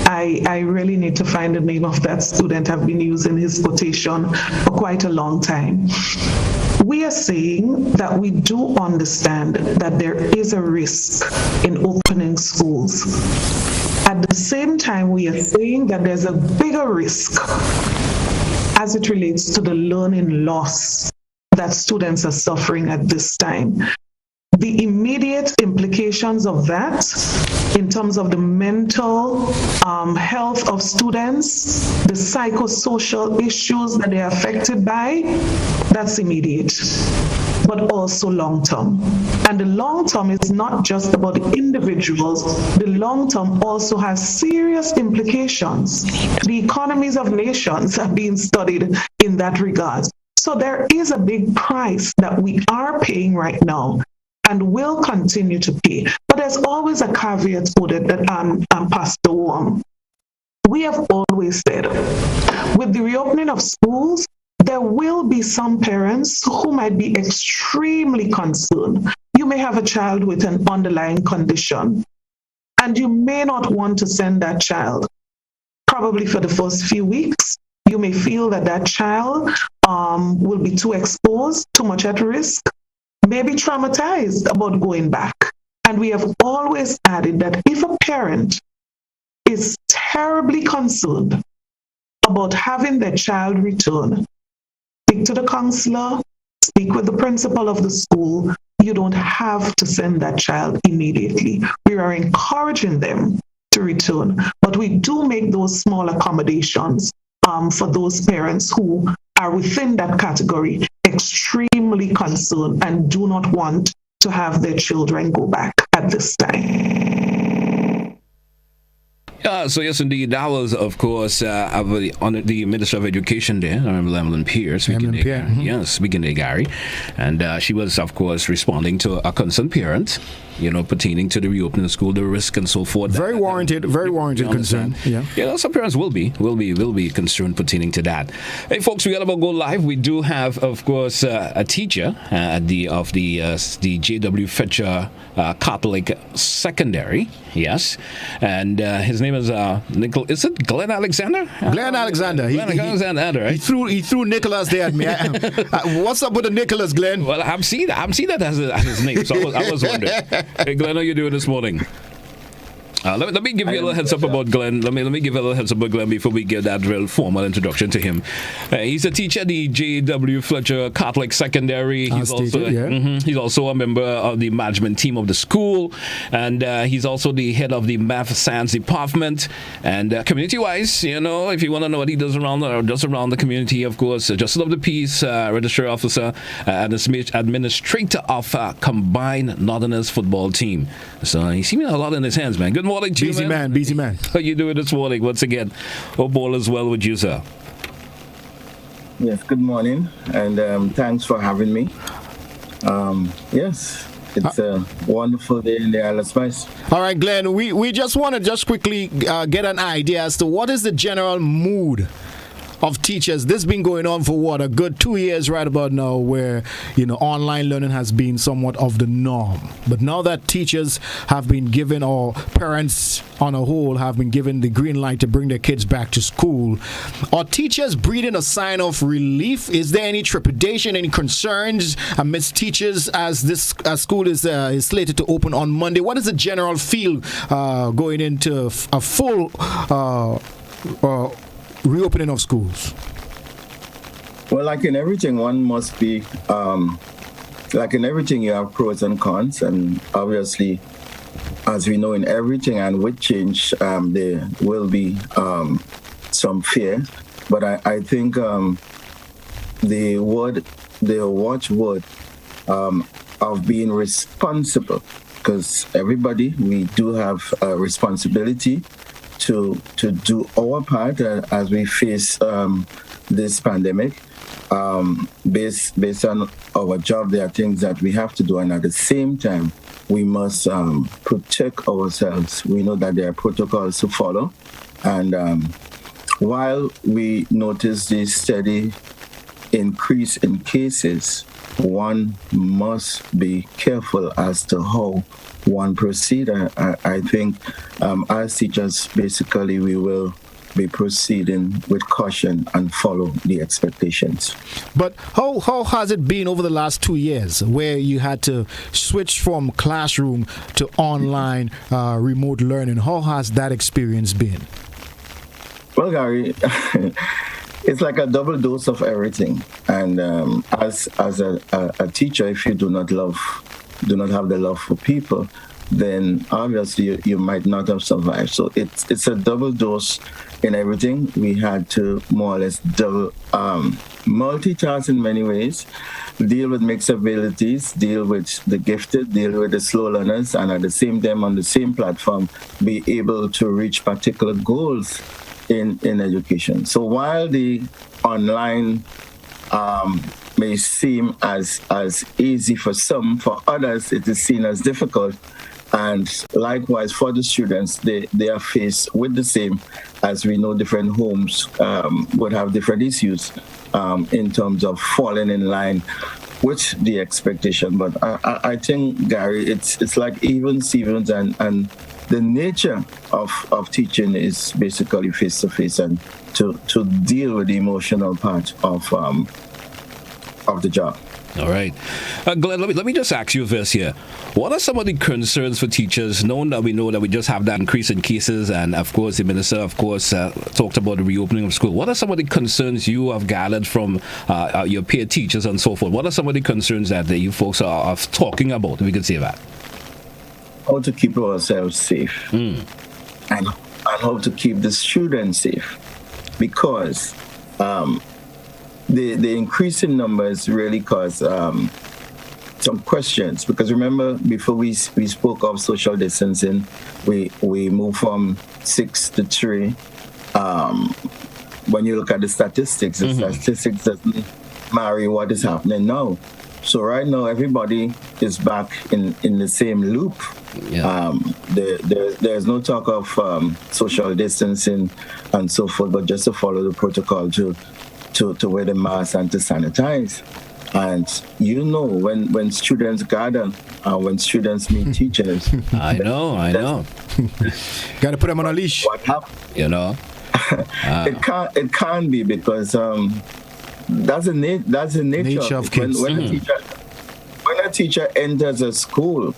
I really need to find the name of that student. I've been using his quotation for quite a long time. We are saying that we do understand that there is a risk in opening schools. At the same time, we are saying that there's a bigger risk as it relates to the learning loss that students are suffering at this time. The immediate implications of that in terms of the mental health of students, the psychosocial issues that they are affected by, that's immediate, but also long-term. And the long-term is not just about the individuals. The long-term also has serious implications. The economies of nations are being studied in that regard. So there is a big price that we are paying right now and will continue to pay. But there's always a caveat to it that Pastor Wong. We have always said, with the reopening of schools, there will be some parents who might be extremely concerned. You may have a child with an underlying condition, and you may not want to send that child. Probably for the first few weeks, you may feel that that child will be too exposed, too much at risk, maybe traumatized about going back. And we have always added that if a parent is terribly concerned about having their child return, speak to the counselor, speak with the principal of the school. You don't have to send that child immediately. We are encouraging them to return, but we do make those small accommodations for those parents who are within that category, extremely concerned and do not want to have their children go back at this time. So yes, indeed, that was, of course, on the Minister of Education there, Emlyn Pierce, speaking to Gary, and she was, of course, responding to a concerned parent, pertaining to the reopening of school, the risk and so forth. Very warranted concern. Yeah. Some parents will be concerned pertaining to that. Hey, folks, we got about go live. We do have, of course, a teacher of the J.W. Fletcher Catholic Secondary. Yes, and his name is Is it Glenn Alexander? Glenn Alexander. Alexander, right? He threw Nicholas there at me. What's up with the Nicholas, Glenn? Well, I'm seeing that as his name. So I was wondering. Hey, Glenn, how you doing this morning? Let me give you a little heads up about Glenn. Let me give you a little heads up about Glenn before we give that real formal introduction to him. He's a teacher at the J.W. Fletcher Catholic Secondary. He's also a member of the management team of the school, and he's also the head of the math science department. And community-wise, if you want to know what he does around the community, of course, Justice of the Peace, registrar officer, and administrator of combined Northerners football team. So he's seen a lot in his hands, man. Good morning to you, man. Busy man. How you doing this morning? Once again, hope all is well with you, sir. Yes, good morning, and thanks for having me. Yes, It's a wonderful day in the Isle of Spice. All right, Glenn, we just want to just quickly get an idea as to what is the general mood of teachers. This has been going on for what, a good 2 years right about now, where online learning has been somewhat of the norm. But now that teachers have been given, or parents on a whole have been given the green light to bring their kids back to school, are teachers breathing a sign of relief? Is there any trepidation, any concerns amidst teachers as school is slated to open on Monday? What is the general feel going into a full reopening of schools? Well, like in everything, one must be, like in everything, you have pros and cons. And obviously, as we know in everything and with change, there will be some fear. But I think the watchword of being responsible, because everybody, we do have a responsibility to do our part as we face this pandemic. Based on our job, there are things that we have to do, and at the same time, we must protect ourselves. We know that there are protocols to follow, and while we notice this steady increase in cases, one must be careful as to how one proceed. I think as teachers, basically, we will be proceeding with caution and follow the expectations. But how has it been over the last 2 years, where you had to switch from classroom to online remote learning? How has that experience been? Well, Gary, it's like a double dose of everything. And as a teacher, if you do not have the love for people, then obviously you might not have survived. So it's a double dose in everything. We had to more or less double multitask in many ways, deal with mixed abilities, deal with the gifted, deal with the slow learners, and at the same time on the same platform be able to reach particular goals in education. So while the online may seem as easy for some, for others it is seen as difficult. And likewise for the students, they are faced with the same, as we know different homes would have different issues in terms of falling in line with the expectation. But I think, Gary, it's like even Stevens, and the nature of teaching is basically face-to-face and to deal with the emotional part of the job. All right. Glenn, let me just ask you this here. What are some of the concerns for teachers, knowing that we know that we just have that increase in cases, and of course the minister, talked about the reopening of school. What are some of the concerns you have gathered from your peer teachers and so forth? What are some of the concerns that you folks are talking about, if we could say that? How to keep ourselves safe and how to keep the students safe, because the increase in numbers really caused some questions. Because remember, before we spoke of social distancing, we moved from 6 to 3. When you look at the statistics, the statistics doesn't marry what is happening now. So right now, everybody is back in the same loop. Yeah. There's no talk of social distancing and so forth, but just to follow the protocol to wear the mask and to sanitize. And when students gather, when students meet teachers, I know. Got to put them on a leash. What happened? It can't be, because that's the nature of kids. When a teacher enters a school,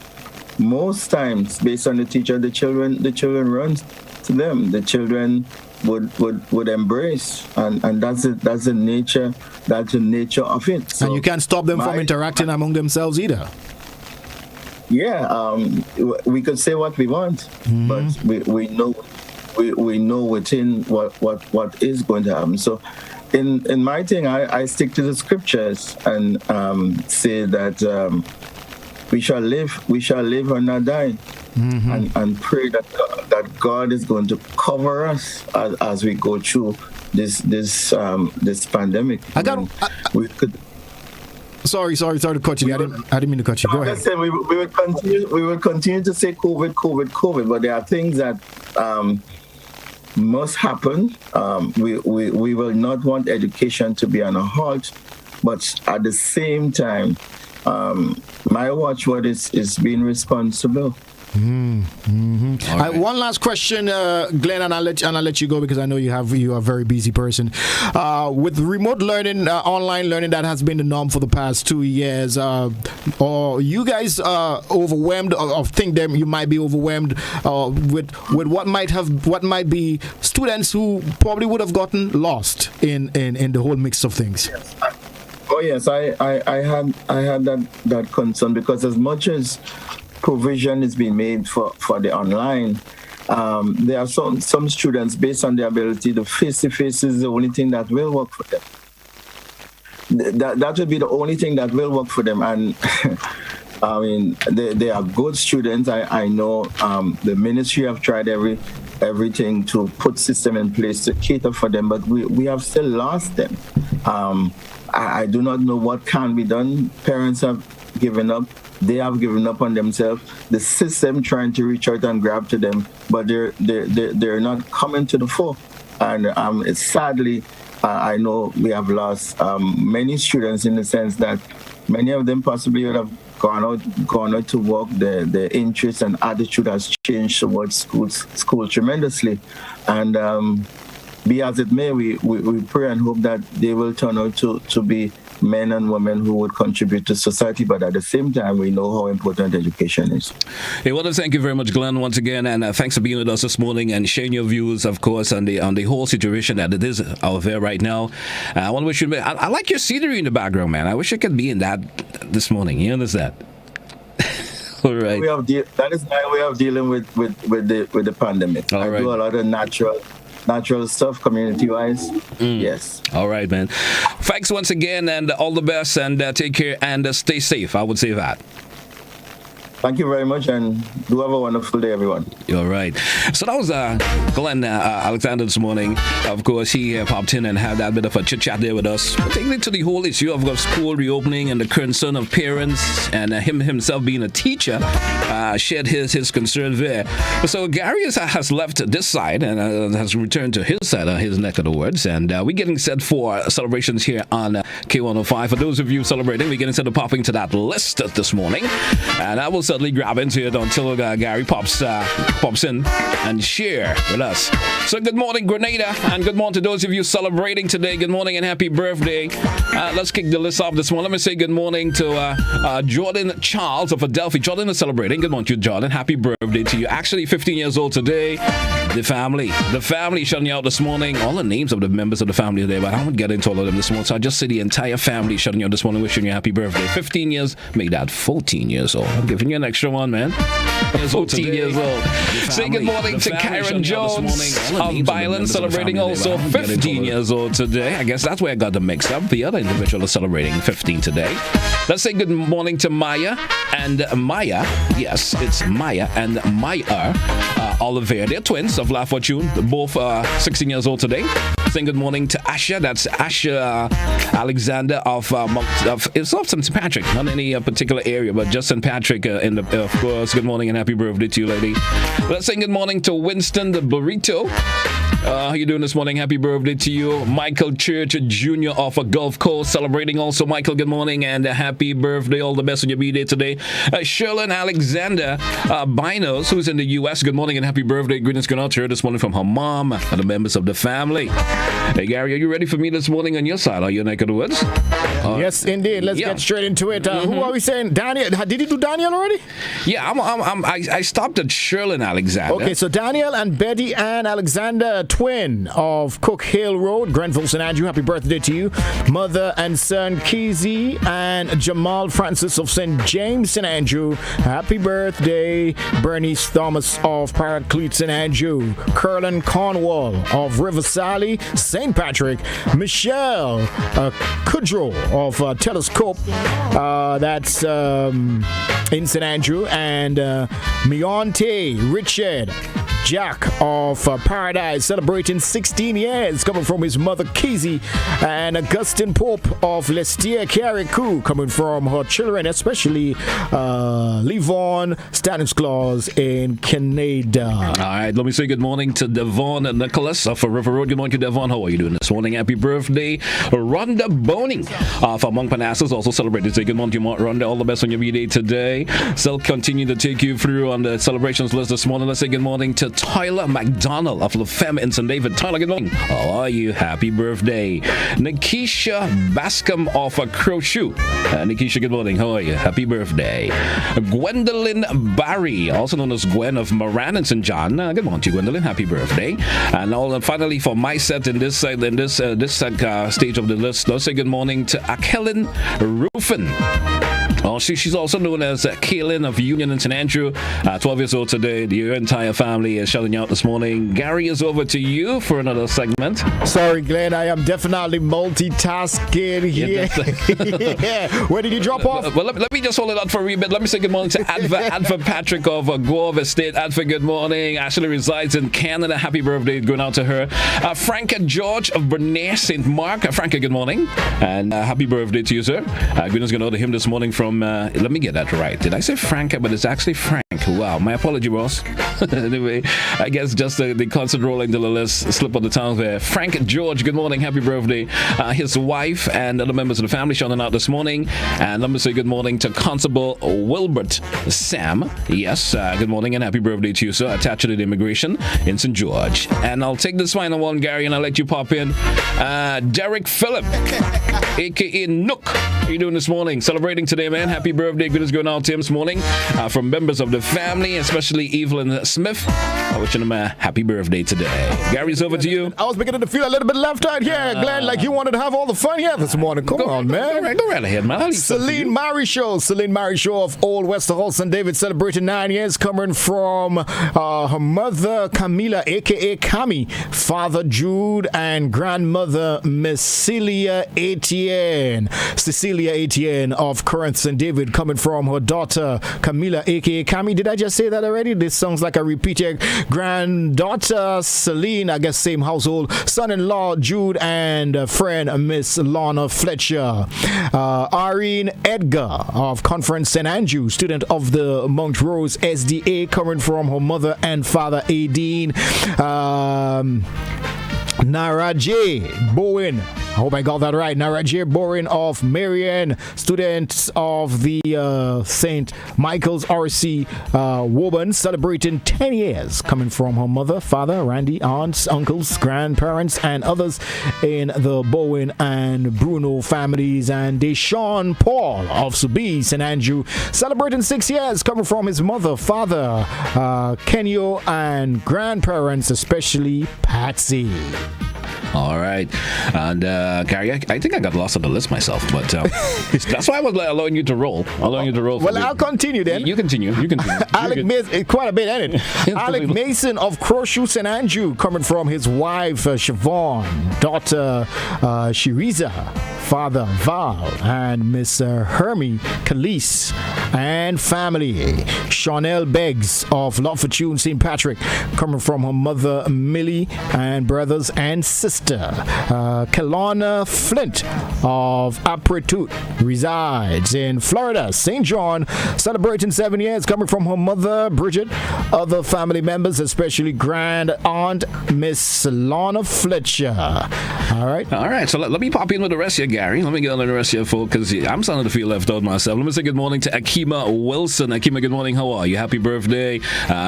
most times, based on the teacher, the children run to them. The children would embrace, and that's the nature of it. So and you can't stop them from interacting among themselves either. Yeah, we could say what we want, but we know within what is going to happen. So in my thing, I stick to the scriptures and say that we shall live or not die. And pray that God is going to cover us as we go through this pandemic. Sorry to cut you. I didn't mean to cut you. Go ahead. We will continue to say COVID, but there are things that must happen. We will not want education to be on a halt, but at the same time, my watchword is being responsible. Right. One last question, Glenn, and I'll let you go because I know you are a very busy person. With remote learning, online learning that has been the norm for the past 2 years, are you guys overwhelmed or think that you might be overwhelmed with what might be students who probably would have gotten lost in the whole mix of things? Oh yes, I had that concern because as much as provision is being made for the online, there are some students, based on their ability, the face-to-face is the only thing that will work for them. That will be the only thing that will work for them. And I mean, they are good students. I know the ministry have tried everything to put system in place to cater for them, but we have still lost them. I do not know what can be done. Parents have given up. They have given up on themselves. The system trying to reach out and grab to them, but they're not coming to the fore. And it's sadly, I know we have lost many students in the sense that many of them possibly would have gone out to work. Their interest and attitude has changed towards school tremendously. And be as it may, we pray and hope that they will turn out to be men and women who would contribute to society, but at the same time, we know how important education is. Hey, well, thank you very much, Glenn, once again, and thanks for being with us this morning and sharing your views, of course, on the whole situation that it is out there right now. I want to wish you. I like your scenery in the background, man. I wish I could be in that this morning. You understand? All right. That is my way of dealing with the pandemic. I do a lot of natural stuff, community-wise. Yes. All right, man. Thanks once again, and all the best, and take care, and stay safe. I would say that. Thank you very much, and do have a wonderful day, everyone. You're right. So that was Glenn Alexander this morning. Of course, he popped in and had that bit of a chit-chat there with us. Taking it to the whole issue of school reopening and the concern of parents, and him himself being a teacher, shared his concern there. So Gary has left this side and has returned to his side, his neck of the woods, and we're getting set for celebrations here on K105. For those of you celebrating, we're getting set to popping to that list this morning, and I will certainly grab into it until Gary pops in and share with us. So good morning, Grenada, and good morning to those of you celebrating today. Good morning and happy birthday. Let's kick the list off this morning. Let me say good morning to Jordan Charles of Adelphi. Jordan is celebrating. Good morning to you, Jordan. Happy birthday to you. Actually 15 years old today. The family shutting you out this morning. All the names of the members of the family today, but I won't get into all of them this morning, so I'll just say the entire family shutting you out this morning, wishing you a happy birthday. 15 years, make that 14 years old. I'm giving you an extra one, man. 14 years old. Say good morning to Karen Jones of Byland, celebrating also 15 years old today. I guess that's where I got them mixed up. The other individual is celebrating 15 today. Let's say good morning to Maya and Maya. Yes, it's Maya and Maya Oliver. They're twins of La Fortune, both 16 years old today. Saying good morning to Asha. That's Asha Alexander of it's not St. Patrick, not any particular area, but just St. Patrick of course. Good morning and happy birthday to you, lady. Let's say good morning to Winston the Burrito. How you doing this morning? Happy birthday to you. Michael Church Jr. of Gulf Coast celebrating also. Michael, good morning and happy birthday. All the best on your B-Day today. Sherlyn Alexander Binos, who's in the U.S. Good morning and happy birthday. Greetings going out to her this morning from her mom and the members of the family. Hey, Gary, are you ready for me this morning on your side? Are you in neck of the woods? Yes, indeed. Let's get straight into it. Who are we saying? Daniel. Did you do Daniel already? Yeah, I stopped at Sherlyn Alexander. Okay, so Daniel and Betty Ann Alexander, twin of Cook Hill Road, Grenville, St. Andrew. Happy birthday to you. Mother and son Keezy and Jamal Francis of St. James, St. Andrew. Happy birthday. Bernice Thomas of Paraclete, St. Andrew. Curlin Cornwall of River Sally, St. Patrick. Michelle Kudrow of Telescope, that's in St. Andrew. And Mionte Richard Jack of Paradise celebrating 16 years, coming from his mother Kizzy, and Augustine Pope of Lestier Carriacou, coming from her children, especially Livon Stanislaus in Grenada. All right, let me say good morning to Devon and Nicholas of River Road. Good morning to Devon. How are you doing this morning? Happy birthday, Rhonda Boney from Monk Manassas, also celebrated. Say good morning to you, Rhonda. All the best on your B-Day today. Still continue to take you through on the celebrations list this morning. Let's say good morning to Tyler McDonald of La Femme in St. David. Tyler, good morning. How are you? Happy birthday. Nikisha Bascom of Crowshoe. Nikisha, good morning. How are you? Happy birthday. Gwendolyn Barry, also known as Gwen of Moran and St. John. Good morning to you, Gwendolyn. Happy birthday. And finally, for my set in this stage of the list, let's say good morning to Akellen Rufin. Oh, she's also known as Kaylin of Union in St. Andrew. 12 years old today. Your entire family is shouting you out this morning. Gary, is over to you for another segment. Sorry, Glenn, I am definitely multitasking here. Yeah. Where did you drop off? Well, let me just hold it out for a wee bit. Let me say good morning to Adva Patrick of Grove Estate. Adva, good morning. Actually resides in Canada. Happy birthday going out to her. Franca George of Bernier St. Mark. Franca, good morning. And happy birthday to you, sir. Goodness going out to him this morning from, let me get that right. Did I say Franca? But it's actually Frank. Wow, my apology, boss. Anyway, I guess just the concert rolling to the list, slip on the tongue there. Frank George, good morning. Happy birthday. His wife and other members of the family shouting out this morning. And let me say good morning to Constable Wilbert Sam. Yes, good morning and happy birthday to you, sir. Attached to the immigration in St. George. And I'll take this final one, Gary, and I'll let you pop in. Derek Phillip, a.k.a. Nook. How you doing this morning? Celebrating today, man. Happy birthday. Good is going out to him this morning. From members of the family, especially Evelyn Smith. Wishing him a happy birthday today. Gary's over to you. I was beginning to feel a little bit left out here, Glenn, like you wanted to have all the fun here this morning. Come on, man. Go right ahead, man. Celine Marichaud of Old Westerhall St. David celebrating 9 years, coming from her mother Camila, a.k.a. Cami, father Jude, and grandmother Miss Cecilia Etienne of Corinth St. David, coming from her daughter Camila, a.k.a. Cami. Did I just say that already? This sounds like a repeated granddaughter Celine, I guess same household, son-in-law Jude, and friend Miss Lana Fletcher. Irene Edgar of Conference St. Andrew, student of the Mount Rose SDA, coming from her mother and father Aideen. Naraje Bowen, I hope I got that right. Naraje Bowen of Marion, students of the St. Michael's RC Woburn, celebrating 10 years, coming from her mother, father, Randy, aunts, uncles, grandparents, and others in the Bowen and Bruno families. And Deshaun Paul of Subi, St. Andrew, celebrating 6 years, coming from his mother, father, Kenyo, and grandparents, especially Patsy. All right. And Gary, I think I got lost on the list myself, but that's why I was allowing you to roll. Well, I'll continue then. You continue. Alec Mason, quite a bit, ain't it? Alec Mason of Crowshoe St. Andrew, coming from his wife, Siobhan, daughter, Shiriza, father, Val, and Miss Hermie Calise, and family. Chanel Beggs of Love Fortune St. Patrick, coming from her mother, Millie, and brothers and sister. Kelowna Flint of Apretut resides in Florida. St. John, celebrating 7 years, coming from her mother, Bridget, other family members, especially grand aunt, Miss Lana Fletcher. All right. So let me pop in with the rest here, Gary. Let me get on the rest here, folks, because I'm starting to feel left out myself. Let me say good morning to Akima Wilson. Akima, good morning. How are you? Happy birthday.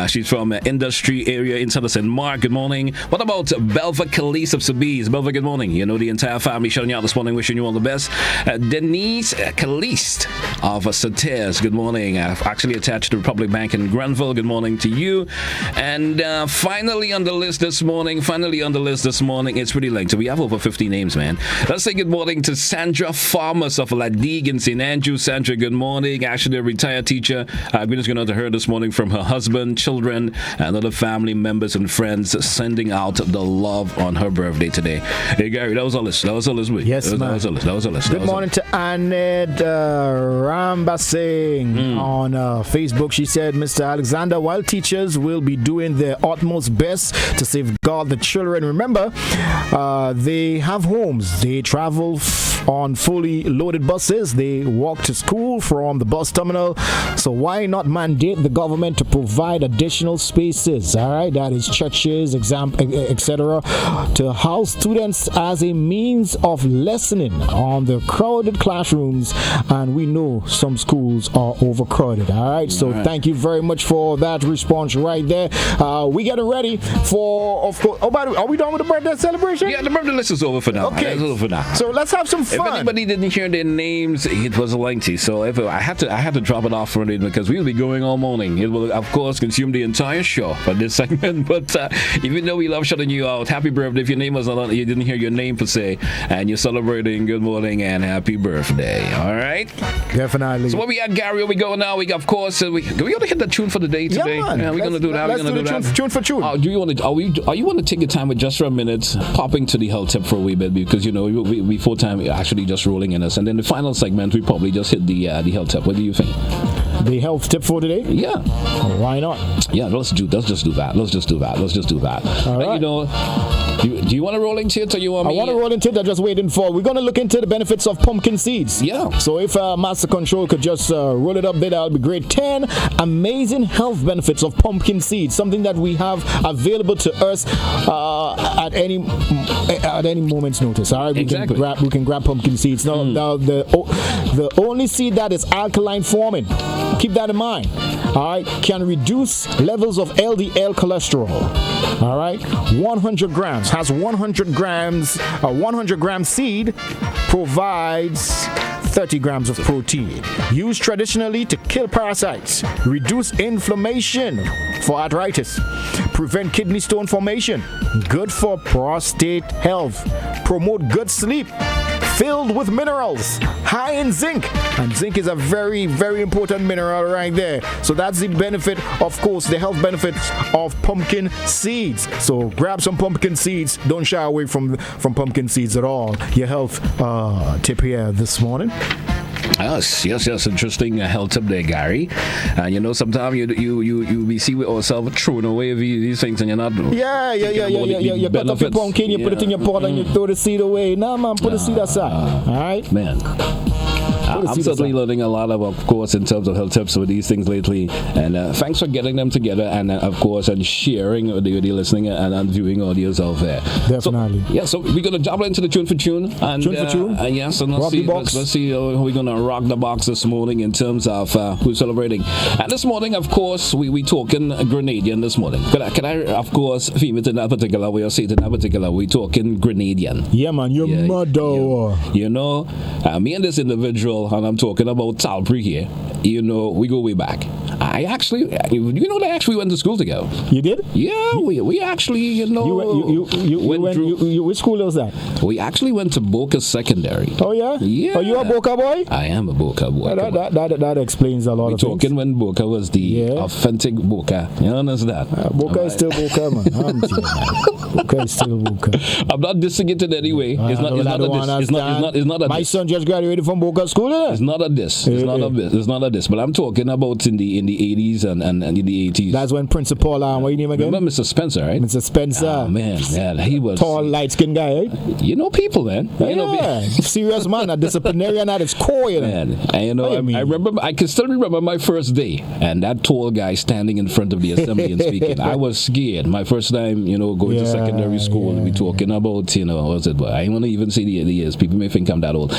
She's from industry area inside of St. Mark. Good morning. What about Belva Calise of Sobeys? Belva, good morning. You know the entire family shouting you out this morning, wishing you all the best. Denise Caliste of Sates, good morning. Actually attached to Republic Bank in Granville. Good morning to you. And finally on the list this morning, it's pretty late. So we have over 50 names, man. Let's say good morning to Sandra Farmers of La Digue in St. Andrew. Sandra, good morning. Actually a retired teacher. We're just going to her this morning from her husband, children, and other family members and friends, sending out the love on her birthday day today. Hey, Gary, that was a list. Mate. Yes, man. That was a list. Good morning to Annette Rambasing on Facebook. She said, Mr. Alexander, while teachers will be doing their utmost best to safeguard the children, remember, they have homes. They travel on fully loaded buses. They walk to school from the bus terminal. So why not mandate the government to provide additional spaces? All right, that is churches, etc., to house students as a means of lessening on the crowded classrooms. And we know some schools are overcrowded. All right, so thank you very much for that response right there. We getting ready for, of course. Oh, by the way, are we done with the birthday celebration? Yeah, the birthday list is over for now. Okay, it's over for now. So let's have some fun. If anybody didn't hear their names, it was lengthy. So if I had to drop it off for it because we'll be going all morning. It will, of course, consume the entire show for this segment. But even though we love shutting you out, happy birthday. If your name was not, you didn't hear your name per se, and you're celebrating, good morning and happy birthday. All right, definitely. So what we at, Gary? Where we go now? We of course we gonna hit the tune for the day today. Yeah, man. We're gonna do that. Let's do the tune for tune. Do you want to? Are you want to take your time with just for a minute, popping to the health tip for a wee bit because we full time actually just rolling in us, and then the final segment we probably just hit the health tip. What do you think? The health tip for today? Yeah. Why not? Yeah, let's just do that. All right. Do you want to roll into it or you want me? I want to roll into it. I'm just waiting for. We're going to look into the benefits of pumpkin seeds. Yeah. So if Master Control could just roll it up there, that would be great. 10 amazing health benefits of pumpkin seeds. Something that we have available to us at any moment's notice. All right. We can grab pumpkin seeds. Now the only seed that is alkaline forming. Keep that in mind. All right, can reduce levels of LDL cholesterol. All right, 100 grams has 100 grams. A 100 gram seed provides 30 grams of protein. Used traditionally to kill parasites, reduce inflammation for arthritis, prevent kidney stone formation, good for prostate health, promote good sleep. Filled with minerals, high in zinc. And zinc is a very, very important mineral right there. So that's the benefit, of course, the health benefits of pumpkin seeds. So grab some pumpkin seeds. Don't shy away from pumpkin seeds at all. Your health tip here this morning. Yes. Interesting health tip there, Gary. And sometimes we see with ourselves throwing away these things, and you're not. Yeah. You cut up your pumpkin, you put it in your pot, and you throw the seed away. Nah, man, put the seed aside. All right, man. I'm certainly learning a lot of course, in terms of health tips with these things lately. And thanks for getting them together, and of course, and sharing with the listening and viewing audience out there. Definitely. So we're gonna jump into the tune for tune. And, tune for tune. Yes, and let's see how we're gonna rock the box this morning in terms of who's celebrating. And this morning, of course, we talking Grenadian this morning. Can I of course, theme it in that particular way or say it in that particular way? We talking Grenadian. Yeah, man, your mother. Me and this individual. And I'm talking about Talbury here. We go way back. I actually went to school together. You did? Yeah, we actually, which school was that? We actually went to Boca Secondary. Oh, yeah? Yeah. Are you a Boca boy? I am a Boca boy. That explains a lot of things. We're talking when Boca was the authentic Boca. You understand? Boca is still Boca, man. Boca is still Boca. I'm not dissing it in any way. It's not a diss. It's not a My son just graduated from Boca School. It's not a diss. It's not a diss. But I'm talking about in the 80s and in the 80s. That's when Principal, what your name again? Remember Mr. Spencer, right? Mr. Spencer. Oh, man, he was tall, light-skinned guy, right? People, man. Serious man, a disciplinarian at its core, man. And I can still remember my first day, and that tall guy standing in front of the assembly and speaking. I was scared. My first time, going to secondary school. We talking about, what was it? But I don't want to even say the years. People may think I'm that old.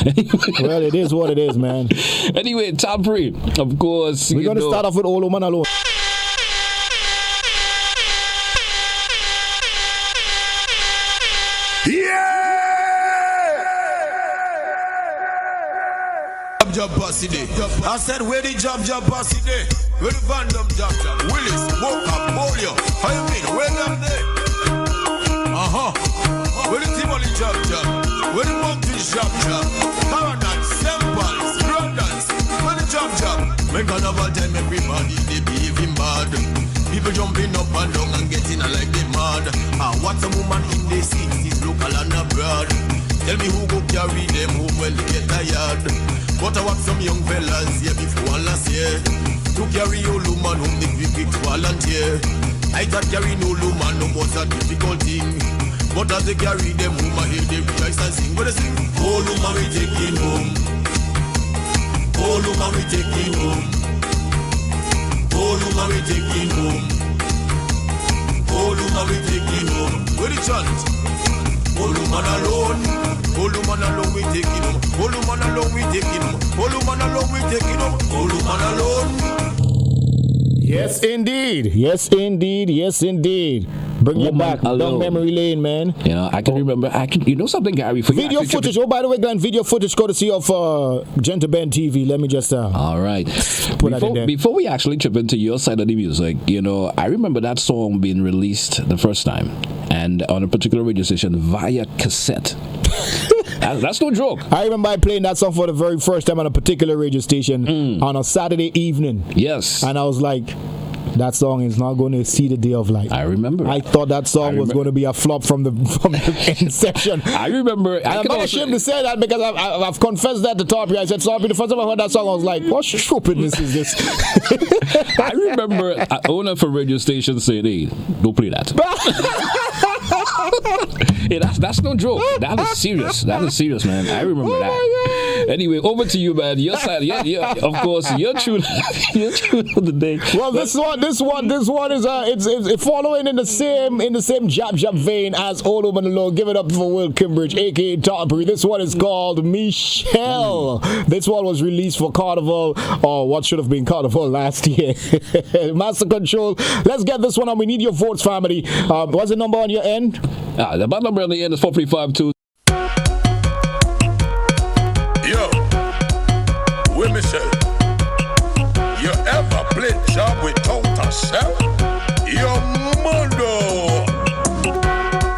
Well, it is what it is, man. Anyway, top three, of course. We're going to start off with Old Man Alone. Job bossy day. I said where the job bossy day? Where the Van Dam job Willis, Boca, Bolio. How you mean? Where them there? Where the Timoli job? Where the Monkey job? Paradise, Samples, Grandans. Where the job? Make another time everybody they behaving bad. People jumping up and down and getting like they mad. What's a woman in the 60s, local and Tell me who go carry them home when they get tired. But I want some young fellas here before last year to carry old woman home, the quick volunteer. I thought carrying old woman no was a difficult thing. But as they carry them home, I hear them rejoice and sing. What they sing? Old woman we taking home. Old woman we taking home. Old woman we taking home. Old woman we taking home. Where the chant? Old woman alone. Old woman alone we taking home. Old woman alone we taking home. Old woman alone we taking home. Old woman alone. Yes, indeed. Yes, indeed. Yes, indeed. Bring it back down memory lane, man. You know, I can remember. You know something, Gary? For video footage. Oh, by the way, Glenn, video footage courtesy of Gentle Ben TV. Let me just. All right. Put that in there. Before we actually trip into your side of the music, you know, I remember that song being released the first time, and on a particular radio station via cassette. That's no joke. I remember playing that song for the very first time on a particular radio station on a Saturday evening. Yes. And I was like, that song is not going to see the day of light. I remember. I thought that song was going to be a flop from the inception. I remember. I'm not ashamed to say that because I've confessed that to Tarpy. I said, Tarpy, the first time I heard that song, I was like, what stupidness is this? I remember an owner for radio station saying, hey, don't play that. Hey, that's no joke. That is serious. That is serious, man. I remember that. Anyway, over to you, man. Your side, of course, your tune of the day. Well, this one is it's following in the same jab vein as Old Woman Alone. Give it up for Will Kimbridge, aka Tarpy. This one is called Michelle. This one was released for Carnival, or what should have been Carnival last year. Master Control. Let's get this one on. We need your votes, family. What's the number on your end? The bad number on the end is 4352. Yo, with Michelle. You ever played job without a chef? Your mother.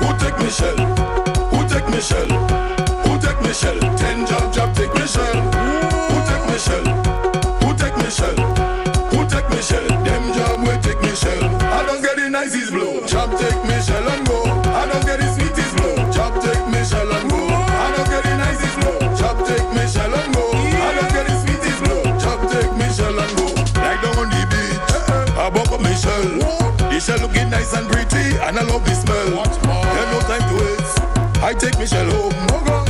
Who take Michelle? Who take Michelle? Who take Michelle? 10 job take Michelle. Who take Michelle? Who take Michelle? Who take Michelle? Them job will take Michelle. I don't get the nicest blow. Job take Michelle and go. I don't get the sweetest blow. Job take Michelle and go. I don't get the nicest blow. Job take Michelle and go. I don't get the sweetest blow. Job take Michelle and go. Like down on the beach, I buck up Michelle. Michelle looking nice and pretty, and I love the smell. There's no time to waste. I take Michelle home.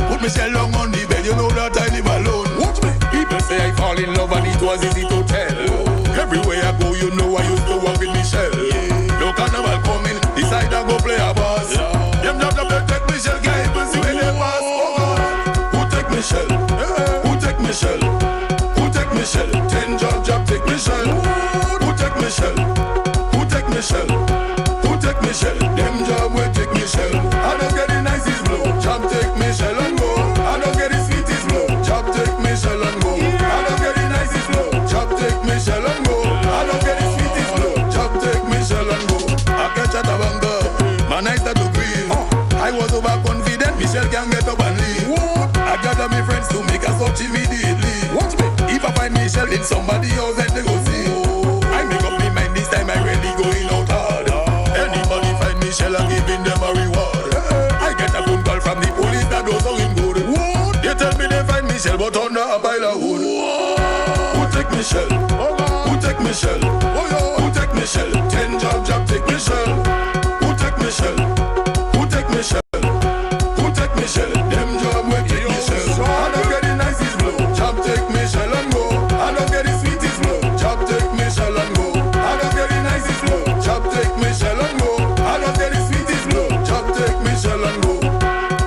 Put Michelle long on the bed. You know that I live alone. Watch me. People say I fall in love and it was easy to tell. Everywhere I go, you know I used to walk with Michelle. No carnival coming, decide I go play a bass. Them not up there take Michelle, can't even see where they pass. Oh God, who take Michelle? Who take Michelle? Who take Michelle? 10 job take Michelle. Who take Michelle? Who take Michelle? Who take Michelle? Them job will take Michelle. I don't get the nicest blow. Job take Michelle and go. I don't get the sweetest blow. Job take Michelle and go. I don't get the nicest blow. Job take Michelle and go. I don't get the sweetest blow. Job take Michelle and go. I catch a tabanga. Man, I start to grieve. I was overconfident. Michelle can get up and leave. I gather my friends to make a search immediately. Watch me. If I find Michelle in somebody else, then they go see. I make up my mind this time. I really going out hard. Anybody find Michelle, I'm giving them a reward. I get a phone call from the police that does something good. They tell me they find Michelle, but under a pile of wood. Who take Michelle? Who take Michelle? Who take Michelle? 10 job take Michelle. Who take Michelle? Who take Michelle? Who take Michelle? Them job will take Michelle. I don't get the nicest blow. Job take Michelle and go. I don't get the sweetest blow. Job take Michelle and go. I don't get the nicest blow. Job take Michelle and go. I don't get the sweetest blow. Job take Michelle and go.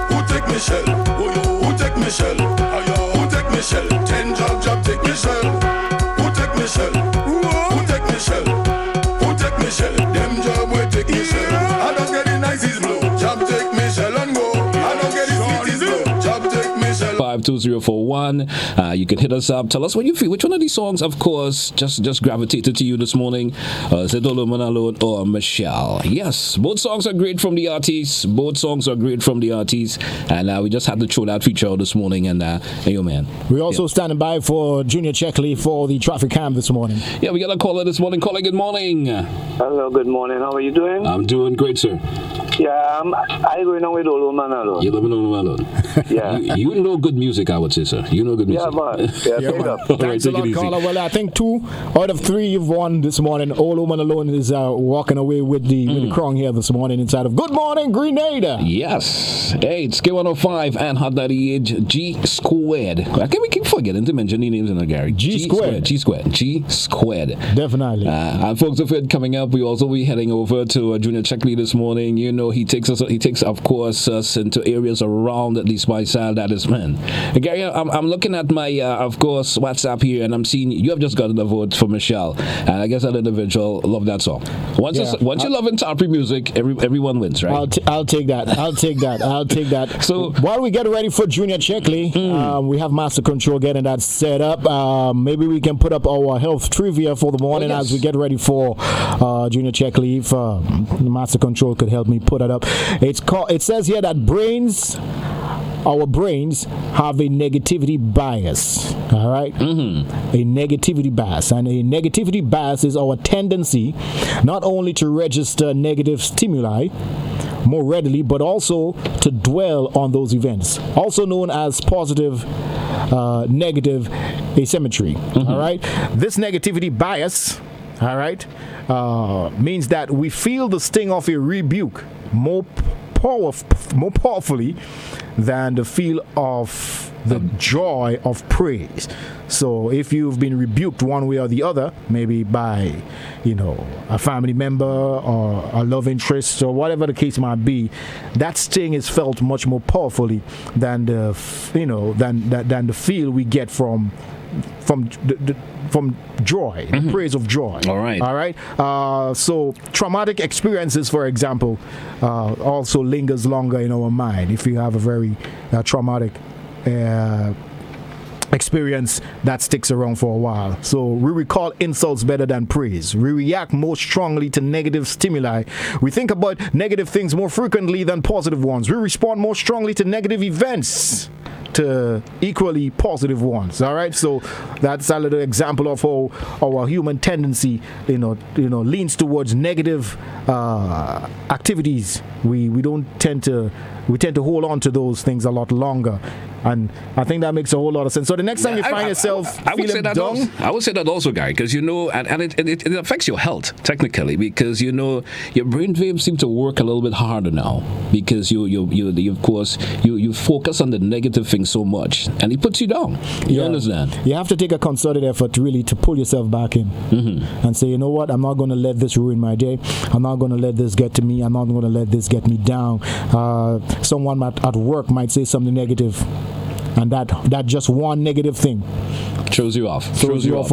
Who take Michelle? Who take Michelle? Who take Michelle? 10 job take Michelle. Who take Michelle? Who take Michelle? Who take Michelle? Them job will take Michelle. I don't get the nicest blow. Job take Michelle and go. I don't get the sweetest blow. Job take Michelle. 52041. You can hit us up. Tell us what you feel. Which one of these songs, of course, just gravitated to you this morning? Is it Old Woman Alone or Michelle? Yes, both songs are great from the artists. Both songs are great from the artists. And we just had to throw that feature out this morning. And hey, man. We're also standing by for Junior Checkley for the traffic cam this morning. Yeah, we got a caller this morning. Caller, good morning. Hello, good morning. How are you doing? I'm doing great, sir. Yeah, I going on with Old Man alone. You're living on alone. Yeah. You know good music, I would say, sir. You know good music. Yeah, man. Yeah, man. All right, Thanks a take it lot, easy. caller. Well, I think 2 out of 3 you've won this morning. Old Woman Alone is walking away with the crown here this morning inside of Good Morning Grenada. Yes. Hey, it's K105 and Hot 98 G Squared. I think we keep forgetting to mention the names in the Gary. G Squared. G Squared. Definitely. And folks, if it coming up, we also be heading over to Junior Checkley this morning. You know, he takes of course us into areas around at least my side. That is, man. Gary, I'm looking at my of course WhatsApp here, and I'm seeing you have just gotten a vote for Michelle, and I guess that individual love that song. Once you love Intapri music, everyone wins, right? I'll take that. So while we get ready for Junior Checkley, we have Master Control getting that set up. Maybe we can put up our health trivia for the morning as we get ready for Junior Checkley. If Master Control could help me put it up. It says here that our brains have a negativity bias. All right? A negativity bias. And a negativity bias is our tendency not only to register negative stimuli more readily, but also to dwell on those events, also known as positive negative asymmetry. All right? This negativity bias, all right, means that we feel the sting of a rebuke more powerfully than the feel of the joy of praise. So if you've been rebuked one way or the other, maybe by, a family member or a love interest or whatever the case might be, that sting is felt much more powerfully than the than the feel we get from joy, the praise of joy. All right. So traumatic experiences, for example, also lingers longer in our mind. If you have a very traumatic experience, that sticks around for a while. So we recall insults better than praise. We react more strongly to negative stimuli. We think about negative things more frequently than positive ones. We respond more strongly to negative events to equally positive ones. All right, so that's a little example of how our human tendency, leans towards negative activities. We tend to hold on to those things a lot longer, and I think that makes a whole lot of sense. So the next time you find yourself feeling down, I would say that also, Gary, because and it affects your health technically, because your brain waves seem to work a little bit harder now, because you of course you focus on the negative things so much, and it puts you down. You understand? You have to take a concerted effort really to pull yourself back in and say, you know what, I'm not going to let this ruin my day. I'm not going to let this get to me. I'm not going to let this get me down. Someone at work might say something negative, and that just one negative thing throws you off for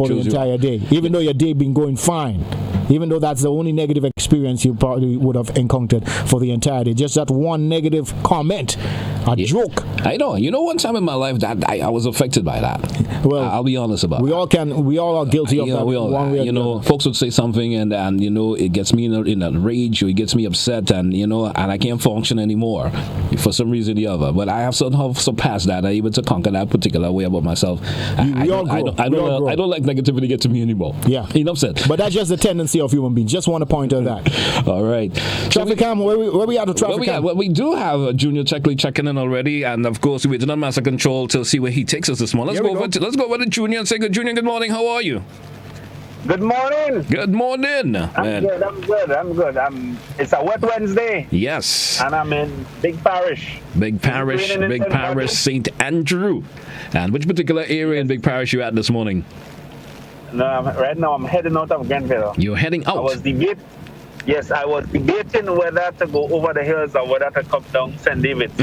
the entire day, even though your day been going fine, even though that's the only negative experience you probably would have encountered for the entire day. Just that one negative comment, joke. I know. One time in my life that I was affected by that. Well, I'll be honest about it. We all are guilty of that. One way or the other. Folks would say something, and it gets me in a rage, or it gets me upset, and I can't function anymore for some reason or the other. But I have somehow surpassed that. I'm able to conquer that particular way about myself. I don't like negativity get to me anymore. Yeah, enough said. But that's just the tendency of human beings. Just want to point out that. All right. Traffic cam, where we at the traffic cam? Well, we do have a Junior Checkley checking in already, and of course we're waiting on Master Control to see where he takes us this morning. Let's go over to Junior and say, Junior, good morning. How are you? Good morning. Good morning. I'm good. It's a wet Wednesday. Yes. And I'm in Big Parish. Big Parish, St. Andrew. And which particular area in Big Parish you at this morning? No, right now I'm heading out of Grenville. You're heading out? I was debating whether to go over the hills or whether to come down St. David's.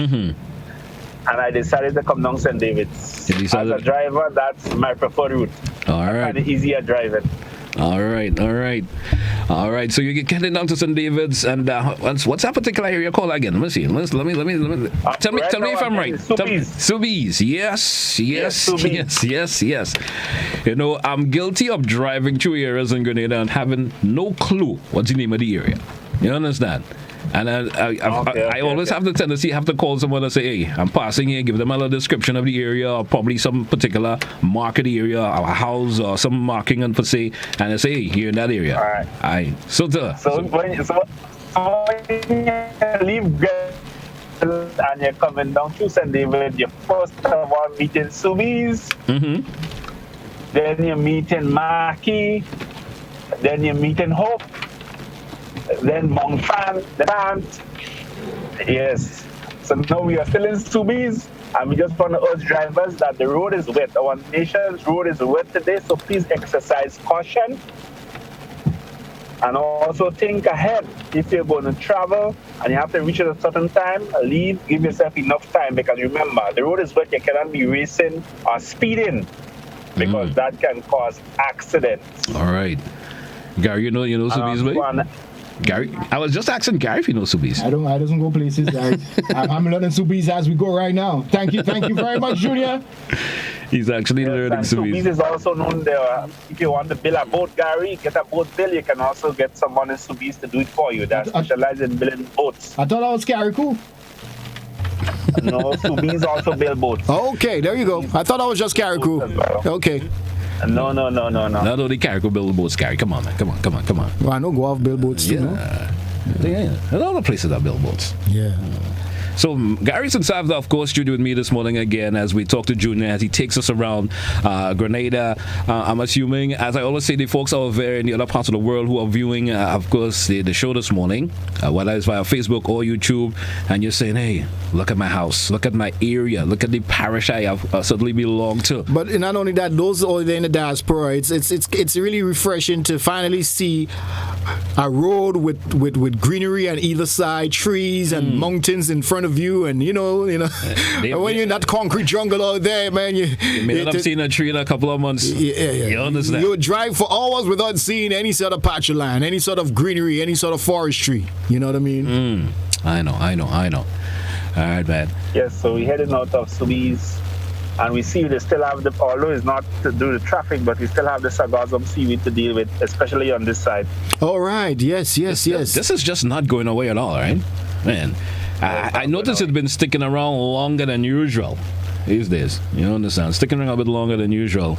And I decided to come down St. David's. As a driver, that's my preferred route. All right. I find it easier driving. All right. So you get heading down to St. David's, and what's that particular area called again? Let me see. Let me. Tell me if I'm right. Subies. Yes. I'm guilty of driving through areas in Grenada and having no clue what's the name of the area. You understand? And I always have the tendency to call someone and say, hey, I'm passing here, give them a little description of the area, or probably some particular market area, or a house, or some marking on for say, and I say, hey, you're in that area. All right. So So when you leave and you're coming down to St. David, you first of all meeting Subies, then you're meeting Maki, then you're meeting Hope, then Mount Fan, the dance. Yes. So now we are still in Subies, and we just want to urge drivers that the road is wet. Our nation's road is wet today, so please exercise caution. And also think ahead. If you're going to travel and you have to reach at a certain time, give yourself enough time, because remember, the road is wet. You cannot be racing or speeding, because that can cause accidents. All right. Gary, you know Subies way? Gary, I was just asking Gary if you know Subies. I don't go places. I'm learning Subies as we go right now. Thank you very much, Junior. He's actually learning Subies. Subies is also known there. If you want to build a boat, Gary, get a boat bill. You can also get someone in Subies to do it for you. That specializes in building boats. I thought I was Carriacou. No, Subies also build boats. Okay, there you go. I thought I was just Carriacou. Okay. No. Not only Carriacou build boats, Gary. Come on, man. Come on. Well, I know go off build boats too. Yeah. A lot of places that build boats. Yeah. So Gary Sinsavda, of course, studio with me this morning again as we talk to Junior as he takes us around Grenada. I'm assuming, as I always say, the folks out there in the other parts of the world who are viewing, of course, the show this morning, whether it's via Facebook or YouTube, and you're saying, hey, look at my house, look at my area, look at the parish I have suddenly belong to. But not only that, those are in the diaspora. It's really refreshing to finally see a road with greenery on either side, trees and mountains in front of you, and when you're in that concrete jungle out there, man, you may not have seen a tree in a couple of months. Yeah. You understand? You would drive for hours without seeing any sort of patch of land, any sort of greenery, any sort of forestry. You know what I mean? I know. All right, man. Yes, so we're heading out of Subies, and we see they still have although it's not to do the traffic, but we still have the sargassum seaweed to deal with, especially on this side. All right, yes. This is just not going away at all, right? Man, I noticed it's been sticking around longer than usual these days. You understand? Sticking around a bit longer than usual.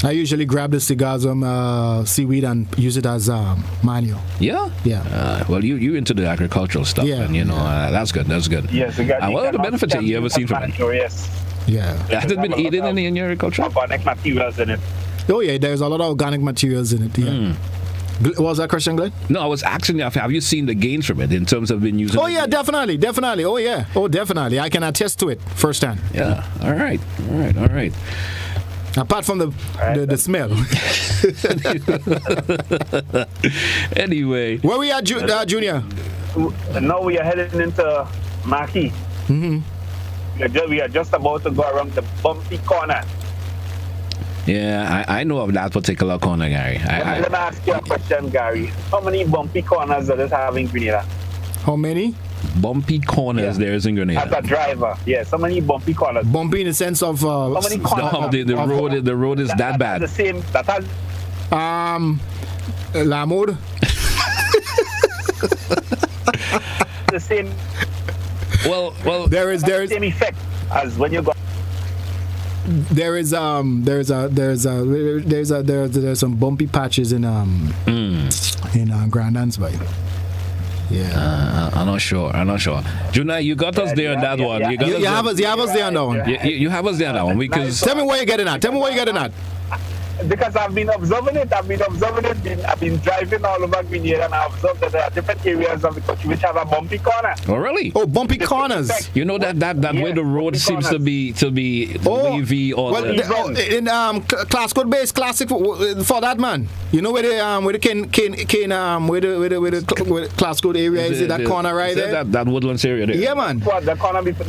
I usually grab the sargassum seaweed and use it as manure. Yeah? Yeah. Well, you into the agricultural stuff, and that's good. Yes, what are the benefits that you ever seen from it? Yes. Yeah. Has it been eaten in your agriculture? Organic materials in it. Oh, yeah, there's a lot of organic materials in it, yeah. What was that question, Glenn? No, I was asking you, have you seen the gains from it in terms of being used? Oh, yeah, definitely. Oh, yeah. Oh, definitely. I can attest to it firsthand. Yeah. All right. Apart from the smell. Anyway. Where we at, Junior? Now we are heading into Maki. We are just about to go around the bumpy corner. Yeah, I know of that particular corner, Gary. Let me ask you a question, Gary. How many bumpy corners does it have in Grenada? How many? Bumpy corners there is in Grenada. As a driver, yes. How many bumpy corners? Bumpy in the sense of how many corners? The road is that bad. The same. That has La Mode. The same. Well. There is same effect as when you go. There's some bumpy patches in Grand Ansby. Yeah, I'm not sure. Junior, you got us there on that one. You have us there on that one. You have us there on that one because. Tell me where you're getting at. Because I've been observing it. I've been driving all over Grenada, and I've observed that there are different areas of the country which have a bumpy corner. Oh, really? Oh, bumpy corners. You know that way the road seems to be wavy or. Well, in class code base classic for that, man. You know where the class code area is that corner right there. That Woodlands area there. Yeah, man. What the corner before?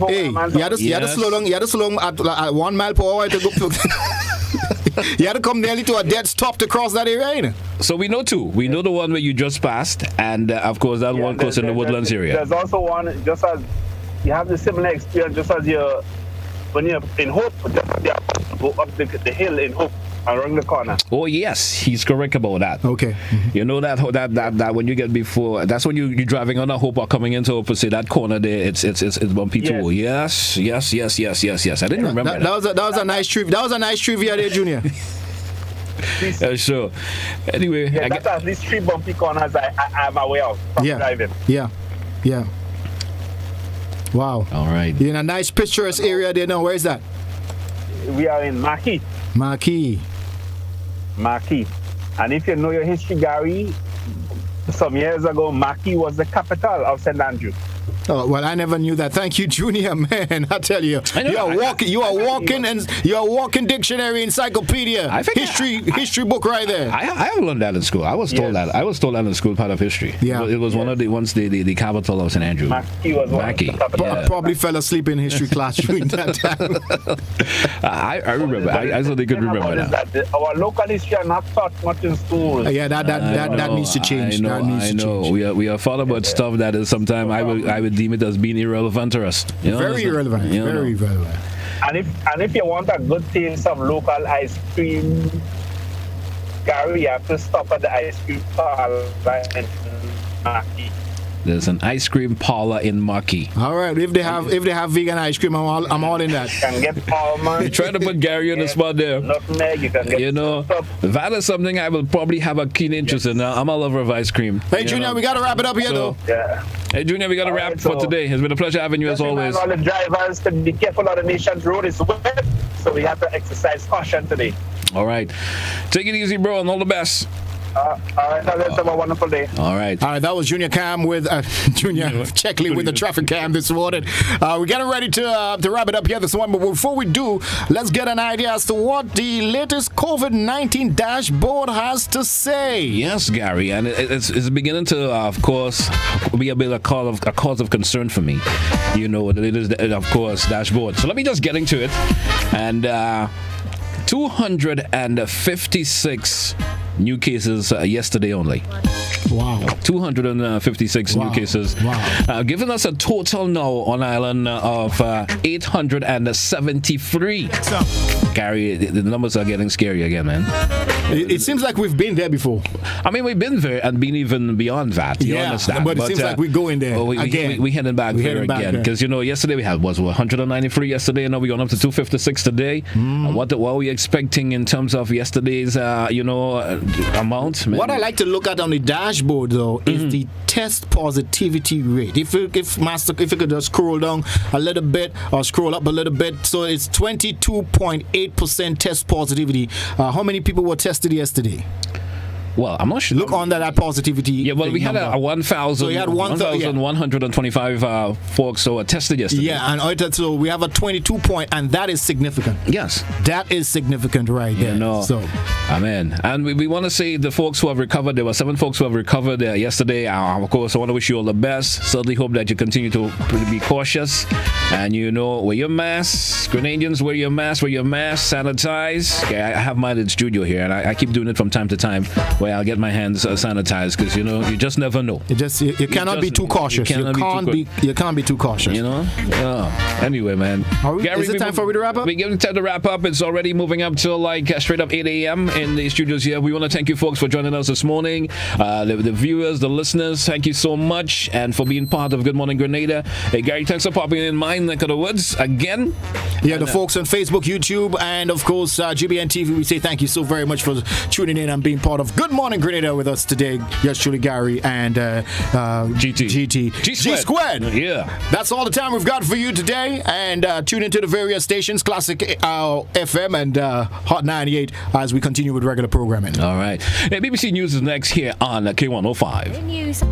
Hey, you had to slow down. You had to slow down at 1 mile per hour to go. You had to come nearly to a dead stop to cross that area. So we know two. We know the one where you just passed, and of course that one close in the Woodlands area. There's also one just as you have the similar experience, just as when you're in Hope, just as you go up the hill in Hope around the corner. Oh yes, he's correct about that. Okay. You know that when you get before, that's when you're driving on a Hope or coming into Hope, say that corner there, it's bumpy too. Yes. I didn't remember that. That was a nice trivia. That was a nice trivia there, Junior. Sure. Anyway, yeah, that's at least 3 bumpy corners I'm aware of from driving. Yeah. Wow. All right. You're in a nice picturesque area there now. Where is that? We are in Marquis. Marquis. And if you know your history, Gary, some years ago, Marquis was the capital of St. Andrew. Oh, well, I never knew that. Thank you, Junior, man. I tell you, you are walking dictionary, encyclopedia, history book right there. I have learned that in school. I was told that. I was told that in school, part of history. Yeah. It was one of the capital of St. Andrew. Marquis. Probably fell asleep in history class during that time. I remember. I certainly could remember that. Our local history are not taught much in school. Yeah, that needs to change. I know. We are thought about stuff that is sometimes I would deem it as being irrelevant to us. Very irrelevant. Very irrelevant. And if you want a good taste of local ice cream, Gary, you have to stop at the ice cream parlor in Marquis. There's an ice cream parlor in Marquis. All right, if they have vegan ice cream, I'm all in that. You can get almonds. You're trying to put Gary on the spot there. Nutmeg, you can get that is something I will probably have a keen interest in. I'm a lover of ice cream. Hey, Junior, we got to wrap it up here, though. Yeah. Hey, Junior, we got to wrap for today. It's been a pleasure having you as always. All the drivers to be careful on the nation's road is wet, so we have to exercise caution today. All right. Take it easy, bro, and all the best. All right, let's have a wonderful day. All right. That was Junior Cam with Junior Checkley with the traffic cam this morning. We're getting ready to wrap it up here this morning, but before we do, let's get an idea as to what the latest COVID-19 dashboard has to say. Yes, Gary, and it's beginning to, of course, be a bit a cause of concern for me. You know, it is, of course, dashboard. So let me just get into it. And 256 new cases yesterday only. Wow. 256 new cases. Wow. Giving us a total now on island of 873. Gary, the numbers are getting scary again, man. It seems like we've been there before. I mean, we've been there and been even beyond that. You understand? But it seems like we're going there again. We're heading back there again. Because, you know, yesterday we had, 193 yesterday, and now we're going up to 256 today. What are we expecting in terms of yesterday's, amount? Man? What I like to look at on the dashboard, though, is the test positivity rate. If you could just scroll down a little bit or scroll up a little bit, so it's 22.8% test positivity. How many people were tested yesterday? Well, I'm not sure. Look on that positivity. Yeah, well, we had a 1,000. So we had 1,125 folks who were tested yesterday. Yeah, and so we have a 22 point, and that is significant. Yes, that is significant right there. So, amen. And we want to say the folks who have recovered. There were 7 folks who have recovered yesterday. Of course, I want to wish you all the best. Certainly hope that you continue to be cautious, and wear your masks. Grenadians, wear your mask. Sanitize. Okay, I have mine in the studio here, and I keep doing it from time to time. Where I'll get my hands sanitized because you just never know. You cannot be too cautious. You can't be too cautious. Anyway, man. Gary, is it time for me to wrap up? We're getting time to wrap up. It's already moving up to straight up 8 a.m. in the studios here. We want to thank you folks for joining us this morning. The viewers, the listeners, thank you so much, and for being part of Good Morning Grenada. Hey, Gary, thanks for popping in my neck of the woods again. Yeah, the folks on Facebook, YouTube, and of course GBN TV. We say thank you so very much for tuning in and being part of Good Morning Grenada with us today. Yes, truly, Gary and G Squared. Yeah. That's all the time we've got for you today. And tune into the various stations, Classic FM and Hot 98, as we continue with regular programming. All right. Hey, BBC News is next here on K105. News.